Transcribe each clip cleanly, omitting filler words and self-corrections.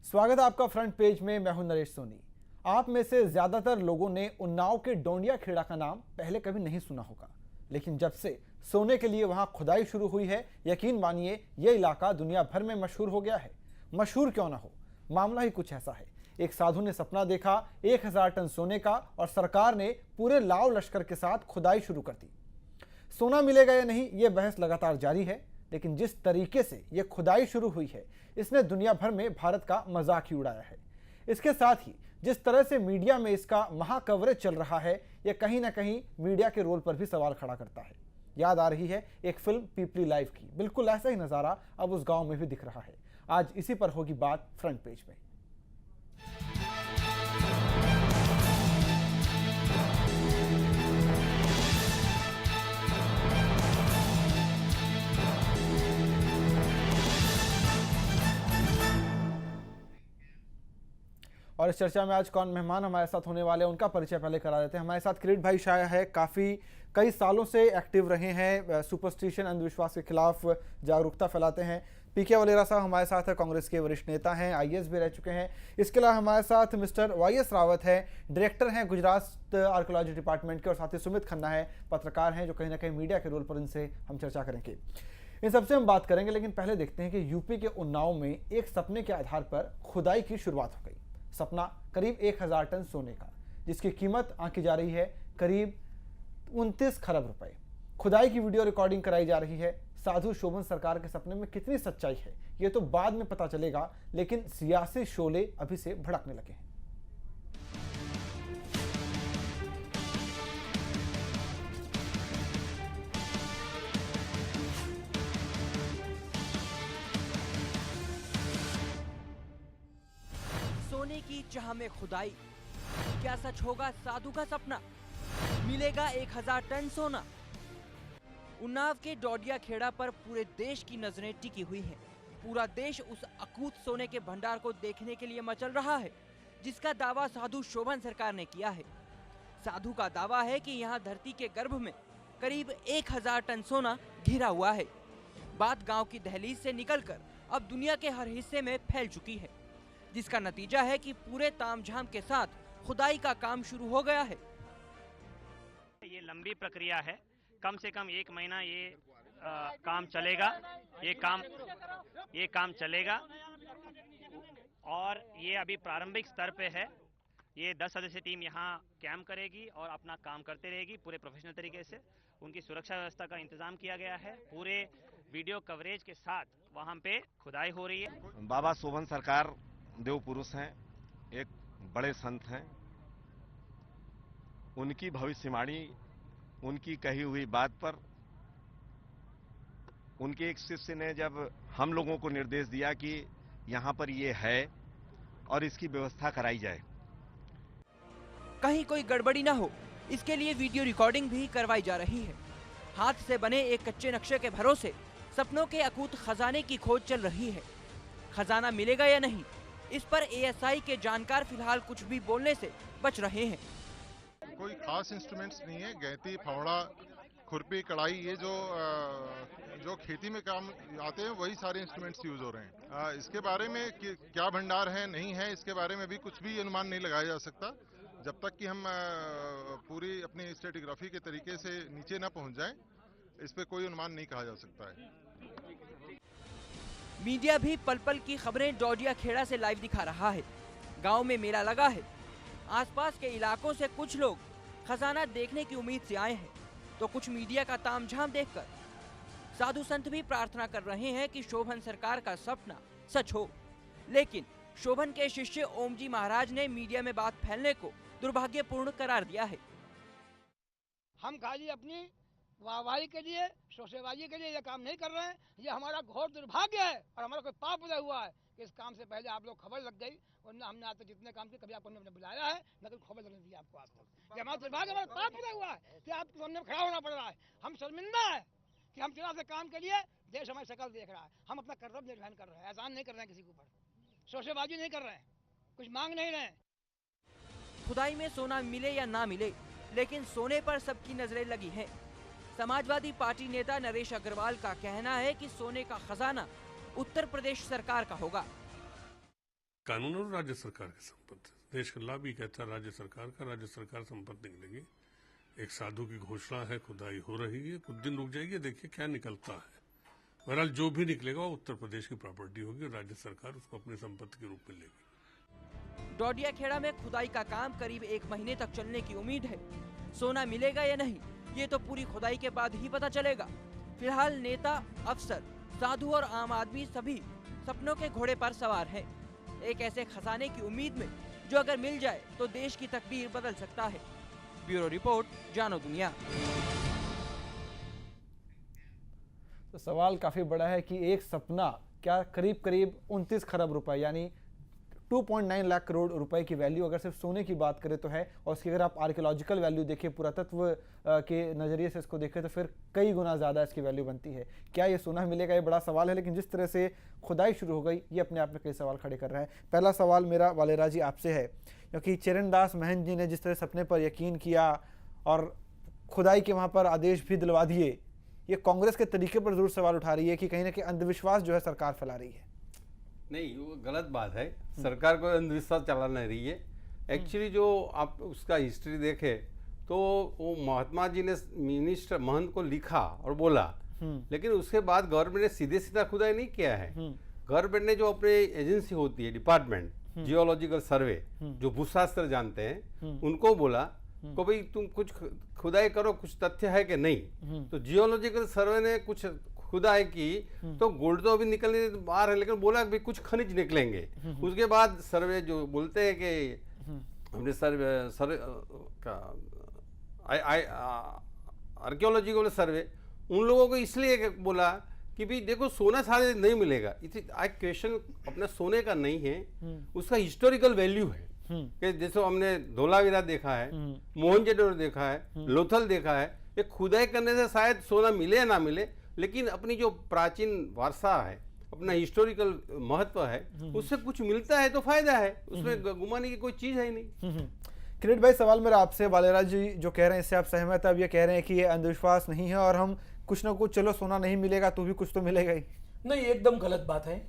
स्वागत है आपका फ्रंट पेज में। मैं हूं नरेश सोनी। आप में से ज्यादातर लोगों ने उन्नाव के डोंडिया खेड़ा का नाम पहले कभी नहीं सुना होगा, लेकिन जब से सोने के लिए वहां खुदाई शुरू हुई है, यकीन मानिए यह इलाका दुनिया भर में मशहूर हो गया है। मशहूर क्यों ना हो, मामला ही कुछ ऐसा है। एक साधु ने सपना देखा 1000 टन सोने का और सरकार ने पूरे लाव लश्कर के साथ खुदाई शुरू कर दी। सोना मिलेगा या नहीं, यह बहस लगातार जारी है, लेकिन जिस तरीके से यह खुदाई शुरू हुई है, इसने दुनिया भर में भारत का मजाक ही उड़ाया है। इसके साथ ही जिस तरह से मीडिया में इसका महा कवरेज चल रहा है, यह कहीं ना कहीं मीडिया के रोल पर भी सवाल खड़ा करता है। याद आ रही है एक फिल्म पीपली लाइव की, बिल्कुल ऐसा ही नज़ारा अब उस गांव में भी दिख रहा है। आज इसी पर होगी बात फ्रंट पेज में। और इस चर्चा में आज कौन मेहमान हमारे साथ होने वाले हैं, उनका परिचय पहले करा देते हैं। हमारे साथ किरीट भाई शाह है, कई सालों से एक्टिव रहे हैं, सुपरस्टिशन अंधविश्वास के खिलाफ जागरूकता फैलाते हैं। पीके वलेरा साहब हमारे साथ है, कांग्रेस के वरिष्ठ नेता हैं, आईएएस भी रह चुके हैं। इसके अलावा हमारे साथ मिस्टर वाईएस रावत है, डायरेक्टर हैं गुजरात आर्कोलॉजी डिपार्टमेंट के, और साथ ही सुमित खन्ना है, पत्रकार हैं, जो कहीं ना कहीं मीडिया के रोल पर इनसे हम चर्चा करेंगे। इन सबसे हम बात करेंगे, लेकिन पहले देखते हैं कि यूपी के उन्नाव में एक सपने के आधार पर खुदाई की शुरुआत हो गई। सपना करीब 1000 टन सोने का, जिसकी कीमत आंकी जा रही है करीब 29 खरब रुपए। खुदाई की वीडियो रिकॉर्डिंग कराई जा रही है। साधु शोभन सरकार के सपने में कितनी सच्चाई है, यह तो बाद में पता चलेगा, लेकिन सियासी शोले अभी से भड़कने लगे हैं। सोने की चाह में खुदाई, क्या सच होगा साधु का सपना? मिलेगा 1000 टन सोना। उन्नाव के डोंडिया खेड़ा पर पूरे देश की नजरें टिकी हुई हैं। पूरा देश उस अकूत सोने के भंडार को देखने के लिए मचल रहा है, जिसका दावा साधु शोभन सरकार ने किया है। साधु का दावा है कि यहाँ धरती के गर्भ में करीब 1000 टन सोना घिरा हुआ है। बात गांव की दहलीज से निकलकर अब दुनिया के हर हिस्से में फैल चुकी है, जिसका नतीजा है कि पूरे तामझाम के साथ खुदाई का काम शुरू हो गया है। ये लंबी प्रक्रिया है, कम से कम 1 महीना ये काम चलेगा। ये काम चलेगा और ये अभी प्रारंभिक स्तर पे है। ये 10 सदस्यीय टीम यहाँ कैंप करेगी और अपना काम करते रहेगी पूरे प्रोफेशनल तरीके से। उनकी सुरक्षा व्यवस्था का इंतजाम किया गया है। पूरे वीडियो कवरेज के साथ वहाँ पे खुदाई हो रही है। बाबा शोभन सरकार देव पुरुष हैं, एक बड़े संत हैं। उनकी भविष्यवाणी, उनकी कही हुई बात पर उनके एक शिष्य ने जब हम लोगों को निर्देश दिया कि यहाँ पर ये है और इसकी व्यवस्था कराई जाए, कहीं कोई गड़बड़ी ना हो, इसके लिए वीडियो रिकॉर्डिंग भी करवाई जा रही है। हाथ से बने एक कच्चे नक्शे के भरोसे सपनों के अकूत खजाने की खोज चल रही है। खजाना मिलेगा या नहीं, इस पर एएसआई के जानकार फिलहाल कुछ भी बोलने से बच रहे हैं। कोई खास इंस्ट्रूमेंट्स नहीं है। गैंती, फावड़ा, खुरपी, कड़ाई, ये जो खेती में काम आते हैं वही सारे इंस्ट्रूमेंट्स यूज हो रहे हैं। इसके बारे में क्या भंडार है नहीं है, इसके बारे में भी कुछ भी अनुमान नहीं लगाया जा सकता जब तक कि हम पूरी अपनी स्ट्रेटिग्राफी के तरीके से नीचे ना पहुंच जाएं। इस पे कोई अनुमान नहीं कहा जा सकता है। मीडिया भी पल पल की खबरें डोंडिया खेड़ा से लाइव दिखा रहा है। गांव में मेला लगा है। आसपास के इलाकों से कुछ लोग खजाना देखने की उम्मीद से आए हैं, तो कुछ मीडिया का तामझाम देखकर साधु संत भी प्रार्थना कर रहे हैं कि शोभन सरकार का सपना सच हो। लेकिन शोभन के शिष्य ओम जी महाराज ने मीडिया में बात फैलने को दुर्भाग्यपूर्ण करार दिया है। हम खाली अपनी वाहवाही के लिए, शोशेबाजी के लिए ये काम नहीं कर रहे हैं। ये हमारा घोर दुर्भाग्य है और हमारा कोई पाप उदय हुआ है कि इस काम से पहले आप लोग खबर लग गई, वरना हमने आज तक जितने काम किए कभी आपको हमने बुलाया है, न कभी खबर लगने दी आपको आज तक। ये हमारा दुर्भाग्य, हमारा पाप उदय हुआ है कि आपके सामने खड़ा होना पड़ रहा है। हम शर्मिंदा है कि हम चुनाव से काम के लिए देश हमारी शक्ल देख रहा है। हम अपना कर्तव्य निर्वहन कर रहे हैं, एहसान नहीं कर रहे हैं किसी के ऊपर, शोशेबाजी नहीं कर रहे हैं, कुछ मांग नहीं रहे हैं। खुदाई में सोना मिले या ना मिले, लेकिन सोने पर सबकी नजरें लगी हैं। समाजवादी पार्टी नेता नरेश अग्रवाल का कहना है कि सोने का खजाना उत्तर प्रदेश सरकार का होगा। कानून और राज्य सरकार की संपत्ति, देश का लाभ ही कहता है राज्य सरकार संपत्ति निकलेगी। एक साधु की घोषणा है, खुदाई हो रही है, कुछ दिन रुक जाइए, देखिए क्या निकलता है। बहरहाल जो भी निकलेगा वो उत्तर प्रदेश की प्रॉपर्टी होगी और राज्य सरकार उसको अपनी संपत्ति के रूप में लेगी। डोडिया खेड़ा में खुदाई का काम करीब 1 महीने तक चलने की उम्मीद है। सोना मिलेगा या नहीं, ये तो पूरी खुदाई के बाद ही पता चलेगा। फिलहाल नेता, अफसर, साधु और आम आदमी सभी सपनों के घोड़े पर सवार हैं, एक ऐसे खजाने की उम्मीद में जो अगर मिल जाए तो देश की तकदीर बदल सकता है। ब्यूरो रिपोर्ट, जानो दुनिया। तो सवाल काफी बड़ा है कि एक सपना क्या करीब 29 खरब रुपए यानी 2.9 लाख करोड़ रुपए की वैल्यू अगर सिर्फ सोने की बात करें तो है, और उसकी अगर आप आर्कियोलॉजिकल वैल्यू देखें, पुरातत्व के नज़रिए से इसको देखें तो फिर कई गुना ज़्यादा इसकी वैल्यू बनती है। क्या ये सोना मिलेगा, ये बड़ा सवाल है, लेकिन जिस तरह से खुदाई शुरू हो गई ये अपने आप में कई सवाल खड़े कर रहा है। पहला सवाल मेरा वालेरा जी आपसे है, क्योंकि चरणदास महंत जी ने जिस तरह सपने पर यकीन किया और खुदाई के वहाँ पर आदेश भी दिलवा दिए, ये कांग्रेस के तरीके पर जरूर सवाल उठा रही है कि कहीं ना कहीं अंधविश्वास जो है सरकार फैला रही है। नहीं, वो गलत बात है, सरकार को अंधविश्वास चला नहीं रही है। एक्चुअली जो आप उसका हिस्ट्री देखें तो वो महात्मा जी ने मिनिस्टर महंत को लिखा और बोला, लेकिन उसके बाद गवर्नमेंट ने सीधे सीधा खुदाई नहीं किया है। गवर्नमेंट ने जो अपने एजेंसी होती है, डिपार्टमेंट जियोलॉजिकल सर्वे, जो भूशास्त्र जानते हैं, उनको बोला को भाई तुम कुछ खुदाई करो, कुछ तथ्य है कि नहीं। तो जियोलॉजिकल सर्वे ने कुछ खुदाई की तो गोल्ड तो अभी निकलने बाहर है, लेकिन बोला कि कुछ खनिज निकलेंगे। उसके बाद सर्वे जो बोलते हैं कि हमने सर्वे का आर्कियोलॉजिकल सर्वे, उन लोगों को इसलिए बोला कि भाई देखो सोना सारे नहीं मिलेगा। आज क्वेश्चन अपना सोने का नहीं है, उसका हिस्टोरिकल वैल्यू है। कि जैसे हमने धोलावीरा देखा है, मोहनजोदड़ो देखा है, लोथल देखा है, ये खुदाई करने से शायद सोना मिले या ना मिले, लेकिन अपनी जो प्राचीन वारसा है, अपना हिस्टोरिकल महत्व है, उससे कुछ मिलता है तो फायदा है, उसमें गुमाने की कोई चीज है नहीं। किरीट भाई, सवाल मेरा आपसे, वालेरा जी जो कह रहे हैं इससे आप सहमत है? अब ये कह रहे हैं कि ये अंधविश्वास नहीं है और हम कुछ ना कुछ, चलो सोना नहीं मिलेगा तो भी कुछ तो मिलेगा ही। नहीं, एकदम गलत बात है।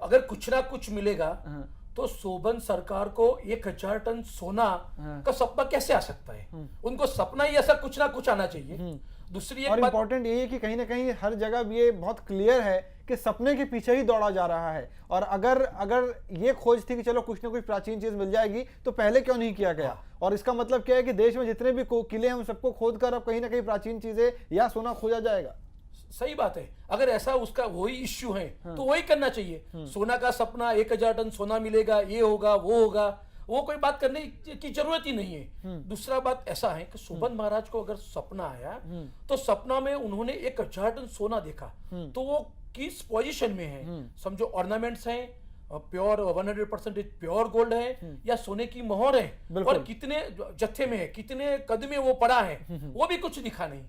अगर कुछ ना कुछ मिलेगा तो शोभन सरकार को 1000 टन सोना का सपना कैसे आ सकता है? उनको सपना ही ऐसा कुछ ना कुछ आना चाहिए। दूसरी और इम्पोर्टेंट ये है कि कहीं ना कहीं हर जगह ये बहुत क्लियर है कि सपने के पीछे ही दौड़ा जा रहा है, और अगर ये खोज थी कि चलो कुछ ना कुछ प्राचीन चीज मिल जाएगी तो पहले क्यों नहीं किया गया? और इसका मतलब क्या है कि देश में जितने भी किले हैं उन सबको खोद कर अब कहीं ना कहीं प्राचीन चीजें या सोना खोजा जाएगा। सही बात है। अगर ऐसा उसका वही इश्यू है तो वही करना चाहिए। सोना का सपना, 1000 टन सोना मिलेगा, ये होगा वो होगा, वो कोई बात करने की जरूरत ही नहीं है। दूसरा बात ऐसा है कि शोभन महाराज को अगर सपना आया तो सपना में उन्होंने 1000 टन सोना देखा, तो वो किस पोजीशन में है? समझो ऑर्नामेंट्स हैं, प्योर 100% प्योर गोल्ड है या सोने की मोहर है, और कितने जत्थे में है, कितने कद में वो पड़ा है, वो भी कुछ दिखा नहीं।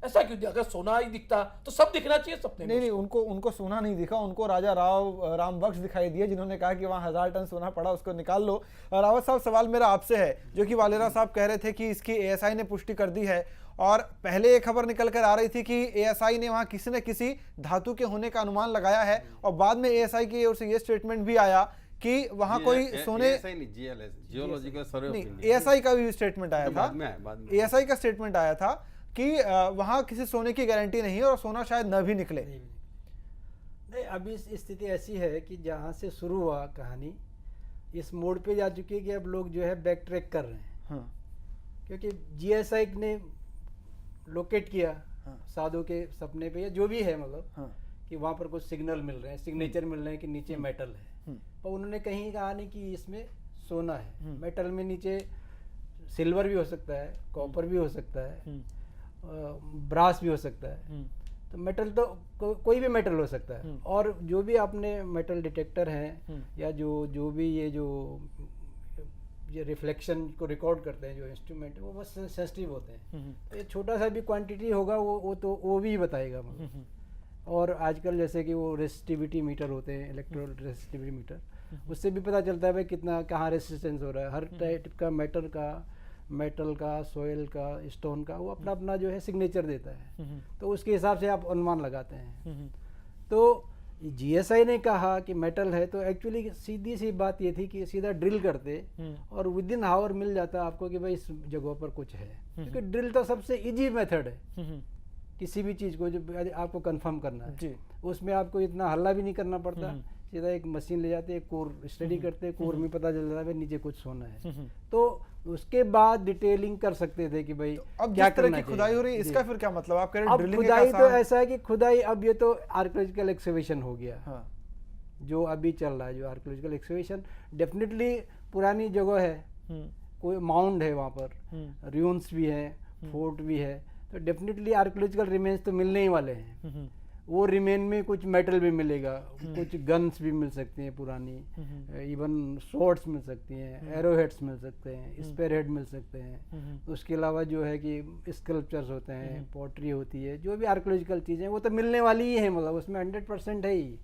ऐसा क्यों? अगर सोना ही दिखता तो सब दिखना चाहिए सपने में। नहीं, उनको सोना नहीं दिखा, उनको राजा राम बख्श दिखाई दिए, जिन्होंने कहा कि वहाँ 1000 टन सोना पड़ा, उसको निकाल लो। रावत साहब, सवाल मेरा आपसे है, जो कि वालेरा साहब कह रहे थे कि इसकी एएसआई ने पुष्टि कर दी है, और पहले ये खबर निकल कर आ रही थी कि एएसआई ने वहाँ किसी न किसी धातु के होने का अनुमान लगाया है, और बाद में एएसआई की ओर से ये स्टेटमेंट भी आया कि वहाँ कोई सोने, जियोलॉजिकल सर्वे, एएसआई का भी स्टेटमेंट आया था, एएसआई का स्टेटमेंट आया था कि वहाँ किसी सोने की गारंटी नहीं है और सोना शायद न भी निकले। नहीं, अभी स्थिति ऐसी है कि जहाँ से शुरू हुआ कहानी इस मोड़ पे जा चुकी है कि अब लोग जो है बैक ट्रैक कर रहे हैं। क्योंकि जीएसआई ने लोकेट किया साधु के सपने पे या जो भी है, मतलब कि वहाँ पर कुछ सिग्नल मिल रहे हैं, सिग्नेचर मिल रहे हैं कि नीचे मेटल है, पर उन्होंने कहीं कहा नहीं कि इसमें सोना है। मेटल में नीचे सिल्वर भी हो सकता है, कॉपर भी हो सकता है, ब्रास भी हो सकता है। तो मेटल तो कोई भी मेटल हो सकता है। और जो भी आपने मेटल डिटेक्टर हैं या जो भी ये रिफ्लेक्शन को रिकॉर्ड करते हैं जो इंस्ट्रूमेंट है, वो बस सेंसिटिव होते हैं। तो ये छोटा सा भी क्वांटिटी होगा वो भी बताएगा। और आजकल जैसे कि वो रेसिस्टिविटी मीटर होते हैं, इलेक्ट्रो रेसिस्टिविटी मीटर, उससे भी पता चलता है भाई कितना कहाँ रेसिस्टेंस हो रहा है। हर टाइप का मेटल का, सॉइल का, स्टोन का, वो अपना जो है सिग्नेचर देता है, तो उसके हिसाब से आप अनुमान लगाते हैं। तो जीएसआई ने कहा कि मेटल है, तो एक्चुअली सीधी सी बात ये थी कि सीधा ड्रिल करते और विद इन हावर मिल जाता आपको कि भाई इस जगह पर कुछ है, क्योंकि ड्रिल तो सबसे इजी मेथड है किसी भी चीज़ को जो आपको कंफर्म करना है। उसमें आपको इतना हल्ला भी नहीं करना पड़ता, सीधा एक मशीन ले जाते, एक कोर स्टडी करते, कोर में पता चल जाता है नीचे कुछ सोना है, तो उसके बाद डिटेलिंग कर सकते थे कि भाई अब क्या जिस तरह करना की चाहिए। खुदाई हो रही है, इसका फिर क्या मतलब? आप कह रहे हैं अब ड्रिलिंग एक खुदाई तो आसान- ऐसा है कि खुदाई अब ये तो आर्कियोलॉजिकल एक्सकवेशन हो गया। हाँ। जो अभी चल रहा है, जो आर्कियोलॉजिकल एक्सकवेशन, डेफिनेटली पुरानी जगह है, कोई माउंड है वहाँ पर, ruins भी है, फोर्ट भी है, तो डेफिनेटली आर्कियोलॉजिकल रिमेन्स तो मिलने ही वाले हैं। वो रिमेन में कुछ मेटल भी मिलेगा, कुछ गन्स भी मिल सकती हैं पुरानी, इवन स्वॉर्ड्स मिल सकती हैं, एरोहेड्स मिल सकते हैं, स्पेयर हेड मिल सकते हैं। उसके अलावा जो है कि स्कल्पचर्स होते हैं, पॉटरी होती है, जो भी आर्कियोलॉजिकल चीज़ें वो तो मिलने वाली ही है, मतलब उसमें 100% है ही।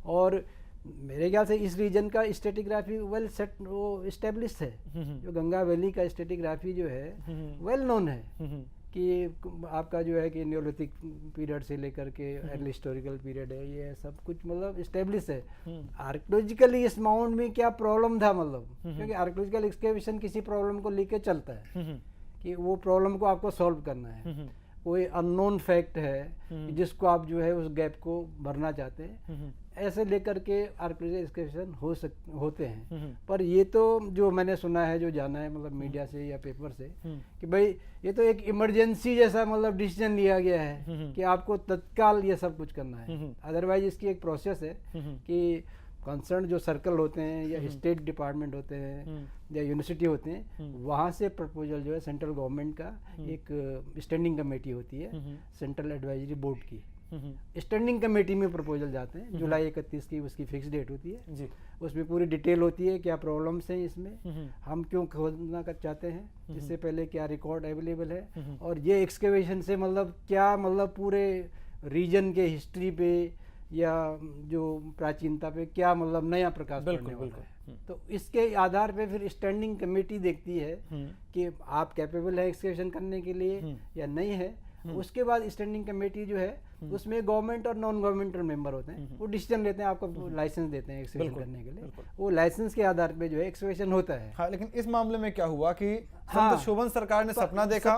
और मेरे ख्याल से इस रीजन का स्टेटिग्राफी वेल सेट, वो इस्टेब्लिश है। जो गंगा वैली का स्टेटिग्राफी जो है वेल नोन है कि आपका जो है कि न्योलिथिक पीरियड से लेकर के अर्ली हिस्टोरिकल पीरियड है, ये सब कुछ मतलब इस्टेब्लिश है। आर्कियोलॉजिकली इस माउंट में क्या प्रॉब्लम था, मतलब क्योंकि आर्कियोलॉजिकल एक्सकेवेशन किसी प्रॉब्लम को लेके चलता है कि वो प्रॉब्लम को आपको सॉल्व करना है। कोई अननोन फैक्ट है जिसको आप जो है उस गैप को भरना चाहते हैं, ऐसे लेकर के आर्कियोलॉजिकल एक्सकेवेशन होते हैं। पर ये तो जो मैंने सुना है, जो जाना है मतलब मीडिया से या पेपर से, कि भाई ये तो एक इमरजेंसी जैसा मतलब डिसीजन लिया गया है कि आपको तत्काल ये सब कुछ करना है। अदरवाइज इसकी एक प्रोसेस है कि कंसर्न जो सर्कल होते हैं या स्टेट डिपार्टमेंट होते हैं या यूनिवर्सिटी होते हैं, वहाँ से प्रपोजल जो है सेंट्रल गवर्नमेंट का एक स्टैंडिंग कमेटी होती है, सेंट्रल एडवाइजरी बोर्ड की, स्टैंडिंग कमेटी में प्रपोजल जाते हैं। जुलाई 31 की उसकी फिक्स डेट होती है जी। उसमें पूरी डिटेल होती है, क्या प्रॉब्लम्स हैं इसमें, हम क्यों खोदना चाहते हैं, इससे पहले क्या रिकॉर्ड अवेलेबल है, और ये एक्सकेवेशन से मतलब क्या मतलब पूरे रीजन के हिस्ट्री पे या जो प्राचीनता पे क्या मतलब नया प्रकाश पड़ने वाला है। तो इसके आधार पे फिर स्टैंडिंग कमेटी देखती है कि आप कैपेबल है एक्सकेवेशन करने के लिए या नहीं है। उसके बाद स्टैंडिंग कमेटी जो है उसमें गवर्नमेंट और नॉन गवर्नमेंट मेंबर होते हैं, वो डिसीजन लेते हैं, आपको लाइसेंस देते हैं एक्सकेवेशन करने के लिए। वो लाइसेंस के आधार पे जो है एक्सकेवेशन होता है। हाँ, लेकिन इस मामले में क्या हुआ कि संत शोभन सरकार ने सपना देखा,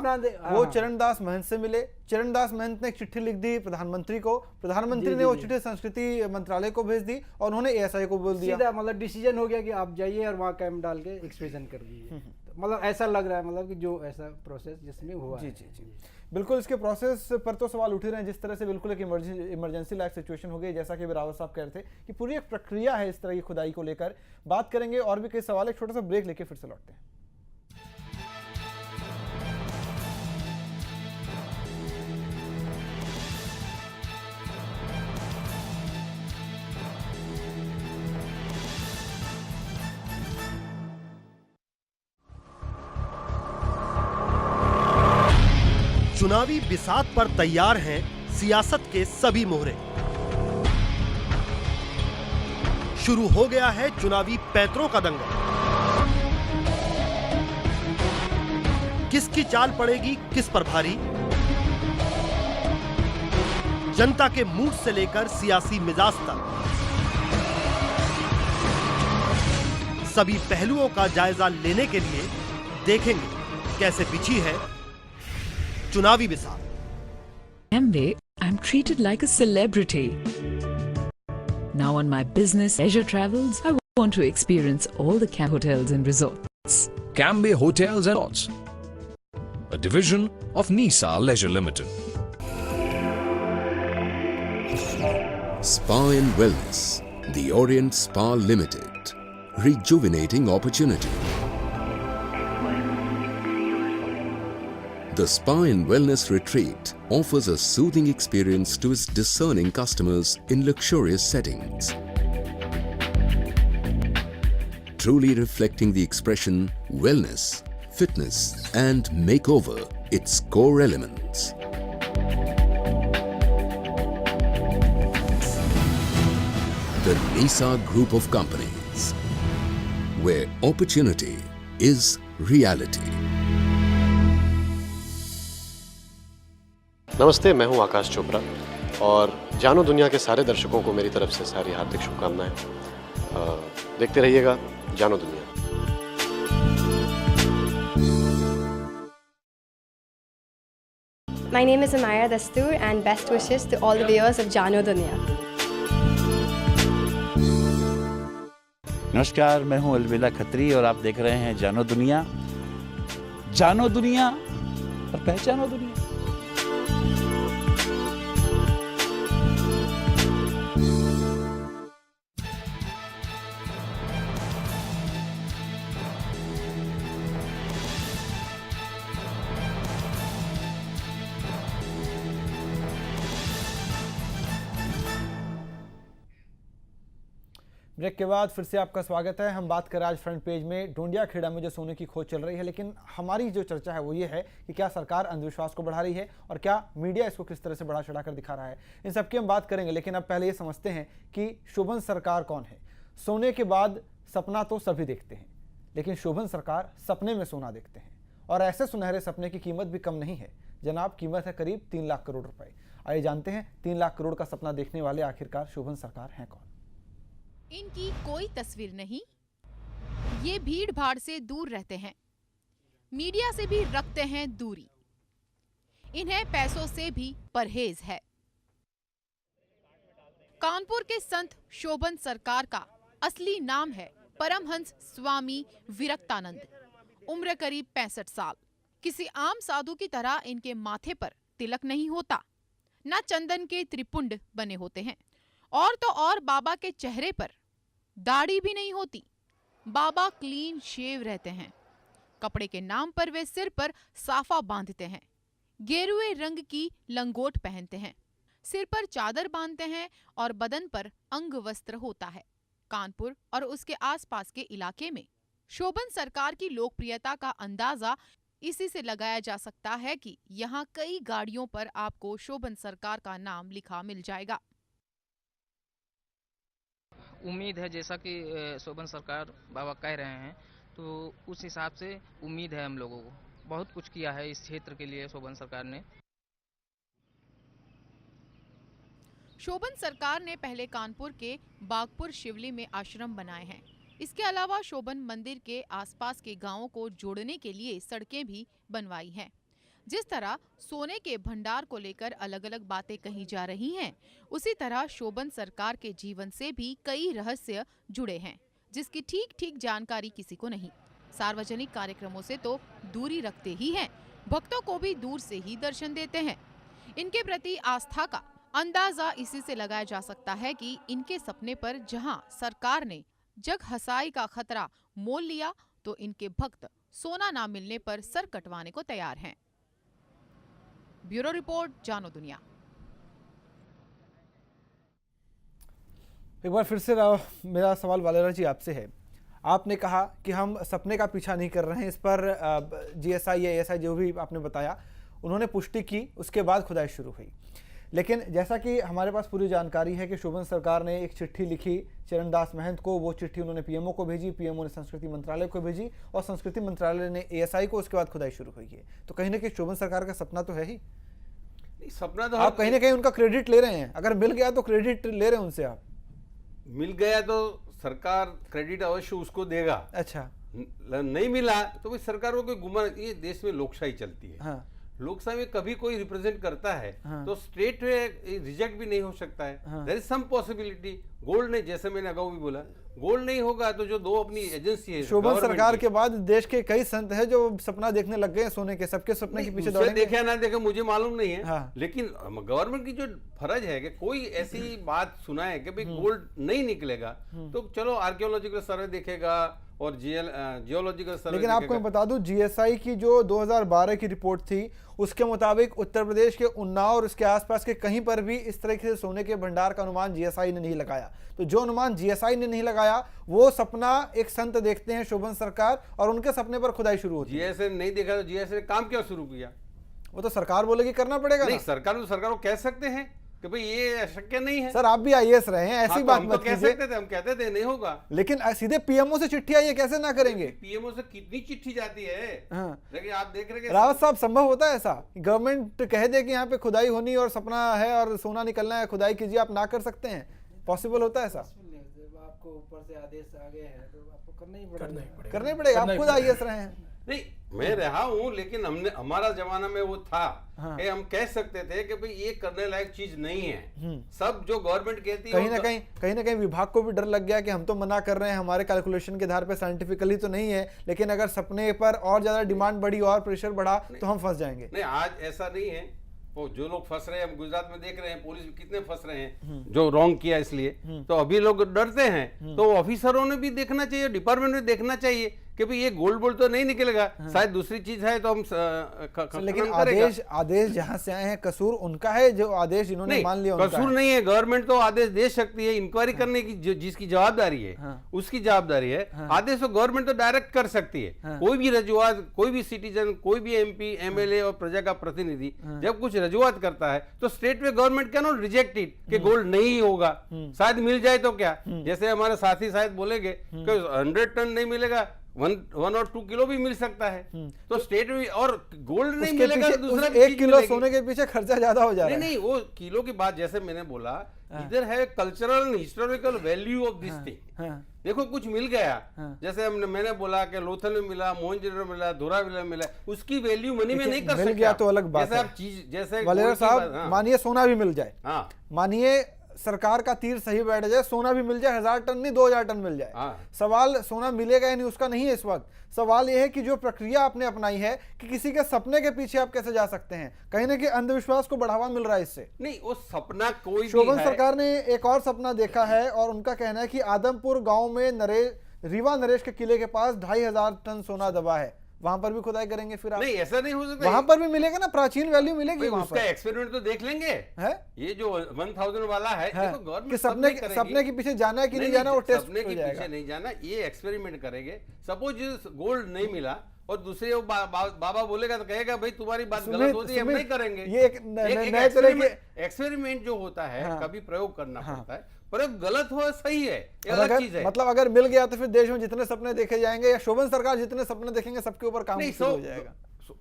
वो चरणदास महंत से मिले, चरणदास महंत ने एक चिट्ठी लिख दी प्रधानमंत्री को, प्रधानमंत्री ने वो चिट्ठी संस्कृति मंत्रालय को भेज दी और उन्होंने एएसआई को बोल दिया। सीधा मतलब डिसीजन हो गया कि आप जाइए और वहाँ कैंप डाल के एक्सकेवेशन कर दीजिए। मतलब ऐसा लग रहा है मतलब कि जो ऐसा प्रोसेस जिसमें हुआ जी जी जी बिल्कुल। इसके प्रोसेस पर तो सवाल उठ रहे हैं, जिस तरह से बिल्कुल एक इमरजेंसी लाइक सिचुएशन हो गई, जैसा कि रावत साहब कह रहे थे कि पूरी एक प्रक्रिया है इस तरह की खुदाई को लेकर। बात करेंगे और भी कई सवाल, एक छोटा सा ब्रेक लेके फिर से लौटते हैं। चुनावी बिसात पर तैयार हैं सियासत के सभी मोहरे। शुरू हो गया है चुनावी पैंतरों का दंगल। किसकी चाल पड़ेगी किस पर भारी, जनता के मूड से लेकर सियासी मिजाज तक सभी पहलुओं का जायजा लेने के लिए देखेंगे कैसे बिछी है चुनावी बिसात। Amway, I'm treated like a celebrity. Now on my business leisure travels, I want to experience all the Camp hotels and resorts. Camway Hotels and Resorts, a division of Nisa Leisure Limited. Spa and Wellness, the Orient Spa Limited, rejuvenating opportunity. The Spa and Wellness Retreat offers a soothing experience to its discerning customers in luxurious settings. Truly reflecting the expression wellness, fitness and makeover, its core elements. The Nisa Group of Companies, where opportunity is reality. नमस्ते, मैं हूं आकाश चोपड़ा। और जानो दुनिया के सारे दर्शकों को मेरी तरफ से सारी हार्दिक शुभकामनाएं। देखते रहिएगा जानो दुनिया। My name is Amaya Dastur and best wishes to all the viewers of Jano Dunia. नमस्कार, मैं हूं अलविदा खत्री और आप देख रहे हैं जानो दुनिया और पहचानो दुनिया। ब्रेक के बाद फिर से आपका स्वागत है। हम बात करें आज फ्रंट पेज में डोंडिया खेड़ा में जो सोने की खोज चल रही है, लेकिन हमारी जो चर्चा है वो ये है कि क्या सरकार अंधविश्वास को बढ़ा रही है और क्या मीडिया इसको किस तरह से बढ़ा चढ़ा कर दिखा रहा है। इन सब की हम बात करेंगे, लेकिन अब पहले ये समझते हैं कि शोभन सरकार कौन है। सोने के बाद सपना तो सभी देखते हैं, लेकिन शोभन सरकार सपने में सोना देखते हैं और ऐसे सुनहरे सपने की कीमत भी कम नहीं है जनाब। कीमत है करीब 3 लाख करोड़ रुपए। आइए जानते हैं 3 लाख करोड़ का सपना देखने वाले आखिरकार शोभन सरकार हैं कौन। इनकी कोई तस्वीर नहीं, ये भीड़ भाड़ से दूर रहते हैं, मीडिया से भी रखते हैं दूरी, इन्हें पैसों से भी परहेज है। कानपुर के संत शोभन सरकार का असली नाम है परमहंस स्वामी विरक्तानंद। उम्र करीब 65 साल। किसी आम साधु की तरह इनके माथे पर तिलक नहीं होता, न चंदन के त्रिपुंड बने होते हैं, और तो और बाबा के चेहरे पर दाढ़ी भी नहीं होती। बाबा क्लीन शेव रहते हैं। कपड़े के नाम पर वे सिर पर साफा बांधते हैं, गेरुए रंग की लंगोट पहनते हैं, सिर पर चादर बांधते हैं और बदन पर अंग वस्त्र होता है। कानपुर और उसके आसपास के इलाके में शोभन सरकार की लोकप्रियता का अंदाजा इसी से लगाया जा सकता है कि यहाँ कई गाड़ियों पर आपको शोभन सरकार का नाम लिखा मिल जाएगा। उम्मीद है जैसा कि शोभन सरकार बाबा कह रहे हैं, तो उस हिसाब से उम्मीद है हम लोगों को। बहुत कुछ किया है इस क्षेत्र के लिए शोभन सरकार ने। शोभन सरकार ने पहले कानपुर के बागपुर शिवली में आश्रम बनाए हैं। इसके अलावा शोभन मंदिर के आसपास के गांवों को जोड़ने के लिए सड़कें भी बनवाई हैं। जिस तरह सोने के भंडार को लेकर अलग अलग बातें कही जा रही हैं, उसी तरह शोभन सरकार के जीवन से भी कई रहस्य जुड़े हैं, जिसकी ठीक ठीक जानकारी किसी को नहीं। सार्वजनिक कार्यक्रमों से तो दूरी रखते ही हैं, भक्तों को भी दूर से ही दर्शन देते हैं। इनके प्रति आस्था का अंदाजा इसी से लगाया जा सकता है कि इनके सपने पर जहां सरकार ने जग हसाई का खतरा मोल लिया, तो इनके भक्त सोना ना मिलने पर सर कटवाने को तैयार हैं। ब्यूरो रिपोर्ट, जानो दुनिया। एक बार फिर से मेरा सवाल वालेरा जी आपसे है। आपने कहा कि हम सपने का पीछा नहीं कर रहे हैं, इस पर जीएसआई या एएसआई जो भी आपने बताया उन्होंने पुष्टि की, उसके बाद खुदाई शुरू हुई। लेकिन जैसा कि हमारे पास पूरी जानकारी है कि शोभन सरकार ने एक चिट्ठी लिखी चरणदास महंत को, वो चिट्ठी उन्होंने पीएमओ को भेजी, पीएमओ ने संस्कृति मंत्रालय को भेजी और संस्कृति मंत्रालय ने एएसआई को, उसके बाद खुदाई शुरू हुई है। तो कहीं ना कहीं शोभन सरकार का सपना तो है ही। सपना तो आप कहीं ना कहीं उनका क्रेडिट ले रहे हैं। अगर मिल गया तो क्रेडिट ले रहे हैं उनसे। आप मिल गया तो सरकार क्रेडिट अवश्य उसको देगा। अच्छा, नहीं मिला तो भाई सरकार को कोई गुमान। ये देश में लोकशाही चलती है। हाँ। लोकसभा में कभी कोई रिप्रेजेंट करता है तो स्ट्रेट रिजेक्ट भी नहीं हो सकता है। There is some possibility. Gold नहीं, जैसे मैंने अगाऊ भी बोला, गोल्ड नहीं होगा तो जो दो अपनी एजेंसी है शोभन सरकार के बाद देश के कई संत हैं जो सपना देखने लग गए सोने के। सबके सपने के पीछे दौड़ेंगे। देखे ना देखे मुझे मालूम नहीं है। लेकिन गवर्नमेंट की जो फर्ज है कि कोई ऐसी बात सुनाए कि भाई गोल्ड नहीं निकलेगा, तो चलो आर्कियोलॉजिकल सर्वे देखेगा और जियोलॉजिकल सर्वे। लेकिन आपको मैं बता दूं, जीएसआई की जो 2012 की रिपोर्ट थी उसके मुताबिक उत्तर प्रदेश के उन्नाव और उसके आसपास के कहीं पर भी इस तरह से सोने के भंडार का अनुमान जीएसआई ने नहीं लगाया। तो जो अनुमान जीएसआई ने नहीं लगाया वो सपना एक संत देखते हैं शोभन सरकार, और उनके सपने पर खुदाई शुरू होती है। जीएसआई नहीं देखा तो जीएसआई ने काम क्यों शुरू किया? वो तो सरकार बोलेगी करना पड़ेगा। नहीं, सरकार को कह सकते हैं कि भाई ये अशक्य नहीं है। सर आप भी आईएएस रहे हैं, ऐसी बात मत कीजिए। हम कहते थे नहीं होगा, लेकिन सीधे पीएमओ से चिट्ठी आई है, कैसे ना करेंगे? पीएमओ से कितनी चिट्ठी जाती है। हाँ। लेकिन आप देख रहे हैं रावत साहब, संभव होता है ऐसा? गवर्नमेंट कह दे कि यहाँ पे खुदाई होनी और सपना है और सोना निकलना है, खुदाई कीजिए, आप ना कर सकते हैं? पॉसिबल होता है ऐसा? आपको ऊपर से आदेश आ गए हैं तो आपको करना ही पड़ेगा। आप खुद आईएएस रहे हैं। नहीं, मैं रहा हूँ, लेकिन हमारा जमाना में वो था। हाँ। हम कह सकते थे कि भाई ये करने लायक चीज नहीं है। सब जो गवर्नमेंट कहती है, कहीं ना कहीं विभाग को भी डर लग गया कि हम तो मना कर रहे हैं, हमारे कैलकुलेशन के आधार पे साइंटिफिकली तो नहीं है, लेकिन अगर सपने पर और ज्यादा डिमांड बढ़ी और प्रेशर बढ़ा तो हम फंस जाएंगे। नहीं, आज ऐसा नहीं है। वो जो लोग फंस रहे हैं, हम गुजरात में देख रहे हैं, पुलिस में कितने फंस रहे हैं जो रॉन्ग किया इसलिए। तो अभी लोग डरते हैं, तो ऑफिसरों ने भी देखना चाहिए, डिपार्टमेंट में देखना चाहिए कि भाई ये गोल्ड तो नहीं निकलेगा, शायद दूसरी चीज है तो हम लेकिन आदेश जहां से आए हैं, कसूर उनका है, जो आदेश इन्होंने मान लिया उनका कसूर नहीं है। गवर्नमेंट तो आदेश दे सकती है, इंक्वायरी करने की जिसकी जवाबदारी है उसकी जवाबदारी है। आदेश तो गवर्नमेंट तो डायरेक्ट कर सकती है। कोई भी रजूआत, कोई भी सिटीजन, कोई भी MP, MLA और प्रजा का प्रतिनिधि जब कुछ रजूआत करता है तो स्टेट में government can not reject it कि गोल्ड नहीं होगा, शायद मिल जाए तो क्या। जैसे हमारे साथी शायद बोलेंगे कि 100 टन नहीं मिलेगा, 1 और 2 किलो भी मिल सकता है। तो स्टेट में और गोल्ड नहीं मिलेगा, दूसरा 1 किलो सोने के पीछे खर्चा ज्यादा हो जा रहा है। नहीं, वो किलो की बात जैसे मैंने बोला, इधर है cultural historical value of this thing. देखो कुछ मिल गया, जैसे मैंने बोला कि लोथल में मिला, मोहनजोदड़ो मिला, धोलावीरा मिला, उसकी वैल्यू मनी में नहीं कर सकते। मिल गया तो अलग बात है। आप चीज जैसे वलेरा साहब, मानिए सोना भी मिल जाए, मानिए सरकार का तीर सही बैठ जाए, सोना भी मिल जाए, 1000 टन नहीं 2000 टन मिल जाए। सवाल सोना मिलेगा या नहीं उसका नहीं है इस वक्त। सवाल यह है कि जो प्रक्रिया आपने अपनाई है कि किसी के सपने के पीछे आप कैसे जा सकते हैं। कहीं ना कहीं अंधविश्वास को बढ़ावा मिल रहा है इससे। नहीं, वो सपना कोई शोभन सरकार ने एक और सपना देखा है और उनका कहना है कि आदमपुर गांव में रीवा नरेश के किले के पास 2500 टन सोना दबा है, वहां पर भी खुदाई करेंगे। फिर नहीं, ऐसा नहीं हो सकता। वहां पर भी मिलेगा ना, प्राचीन वैल्यू मिलेगी वहां पर। एक्सपेरिमेंट तो देख लेंगे है? ये जो 1000 वाला है, देखो गवर्नमेंट सपने के पीछे जाना है कि नहीं जाना, वो टेस्ट सपने के पीछे नहीं जाना, ये एक्सपेरिमेंट करेंगे। सपोज गोल्ड नहीं मिला और दूसरे बाबा बोलेगा तो कहेगा भाई तुम्हारी बात गलत होती है, हम नहीं करेंगे। ये एक नए तरह के एक्सपेरिमेंट जो होता है, कभी प्रयोग करना पड़ता है, प्रयोग गलत हो सही है, अलग चीज है। मतलब अगर मिल गया तो फिर देश में जितने सपने देखे जाएंगे या शोभन सरकार जितने सपने देखेंगे सबके ऊपर काम शुरू हो जाएगा।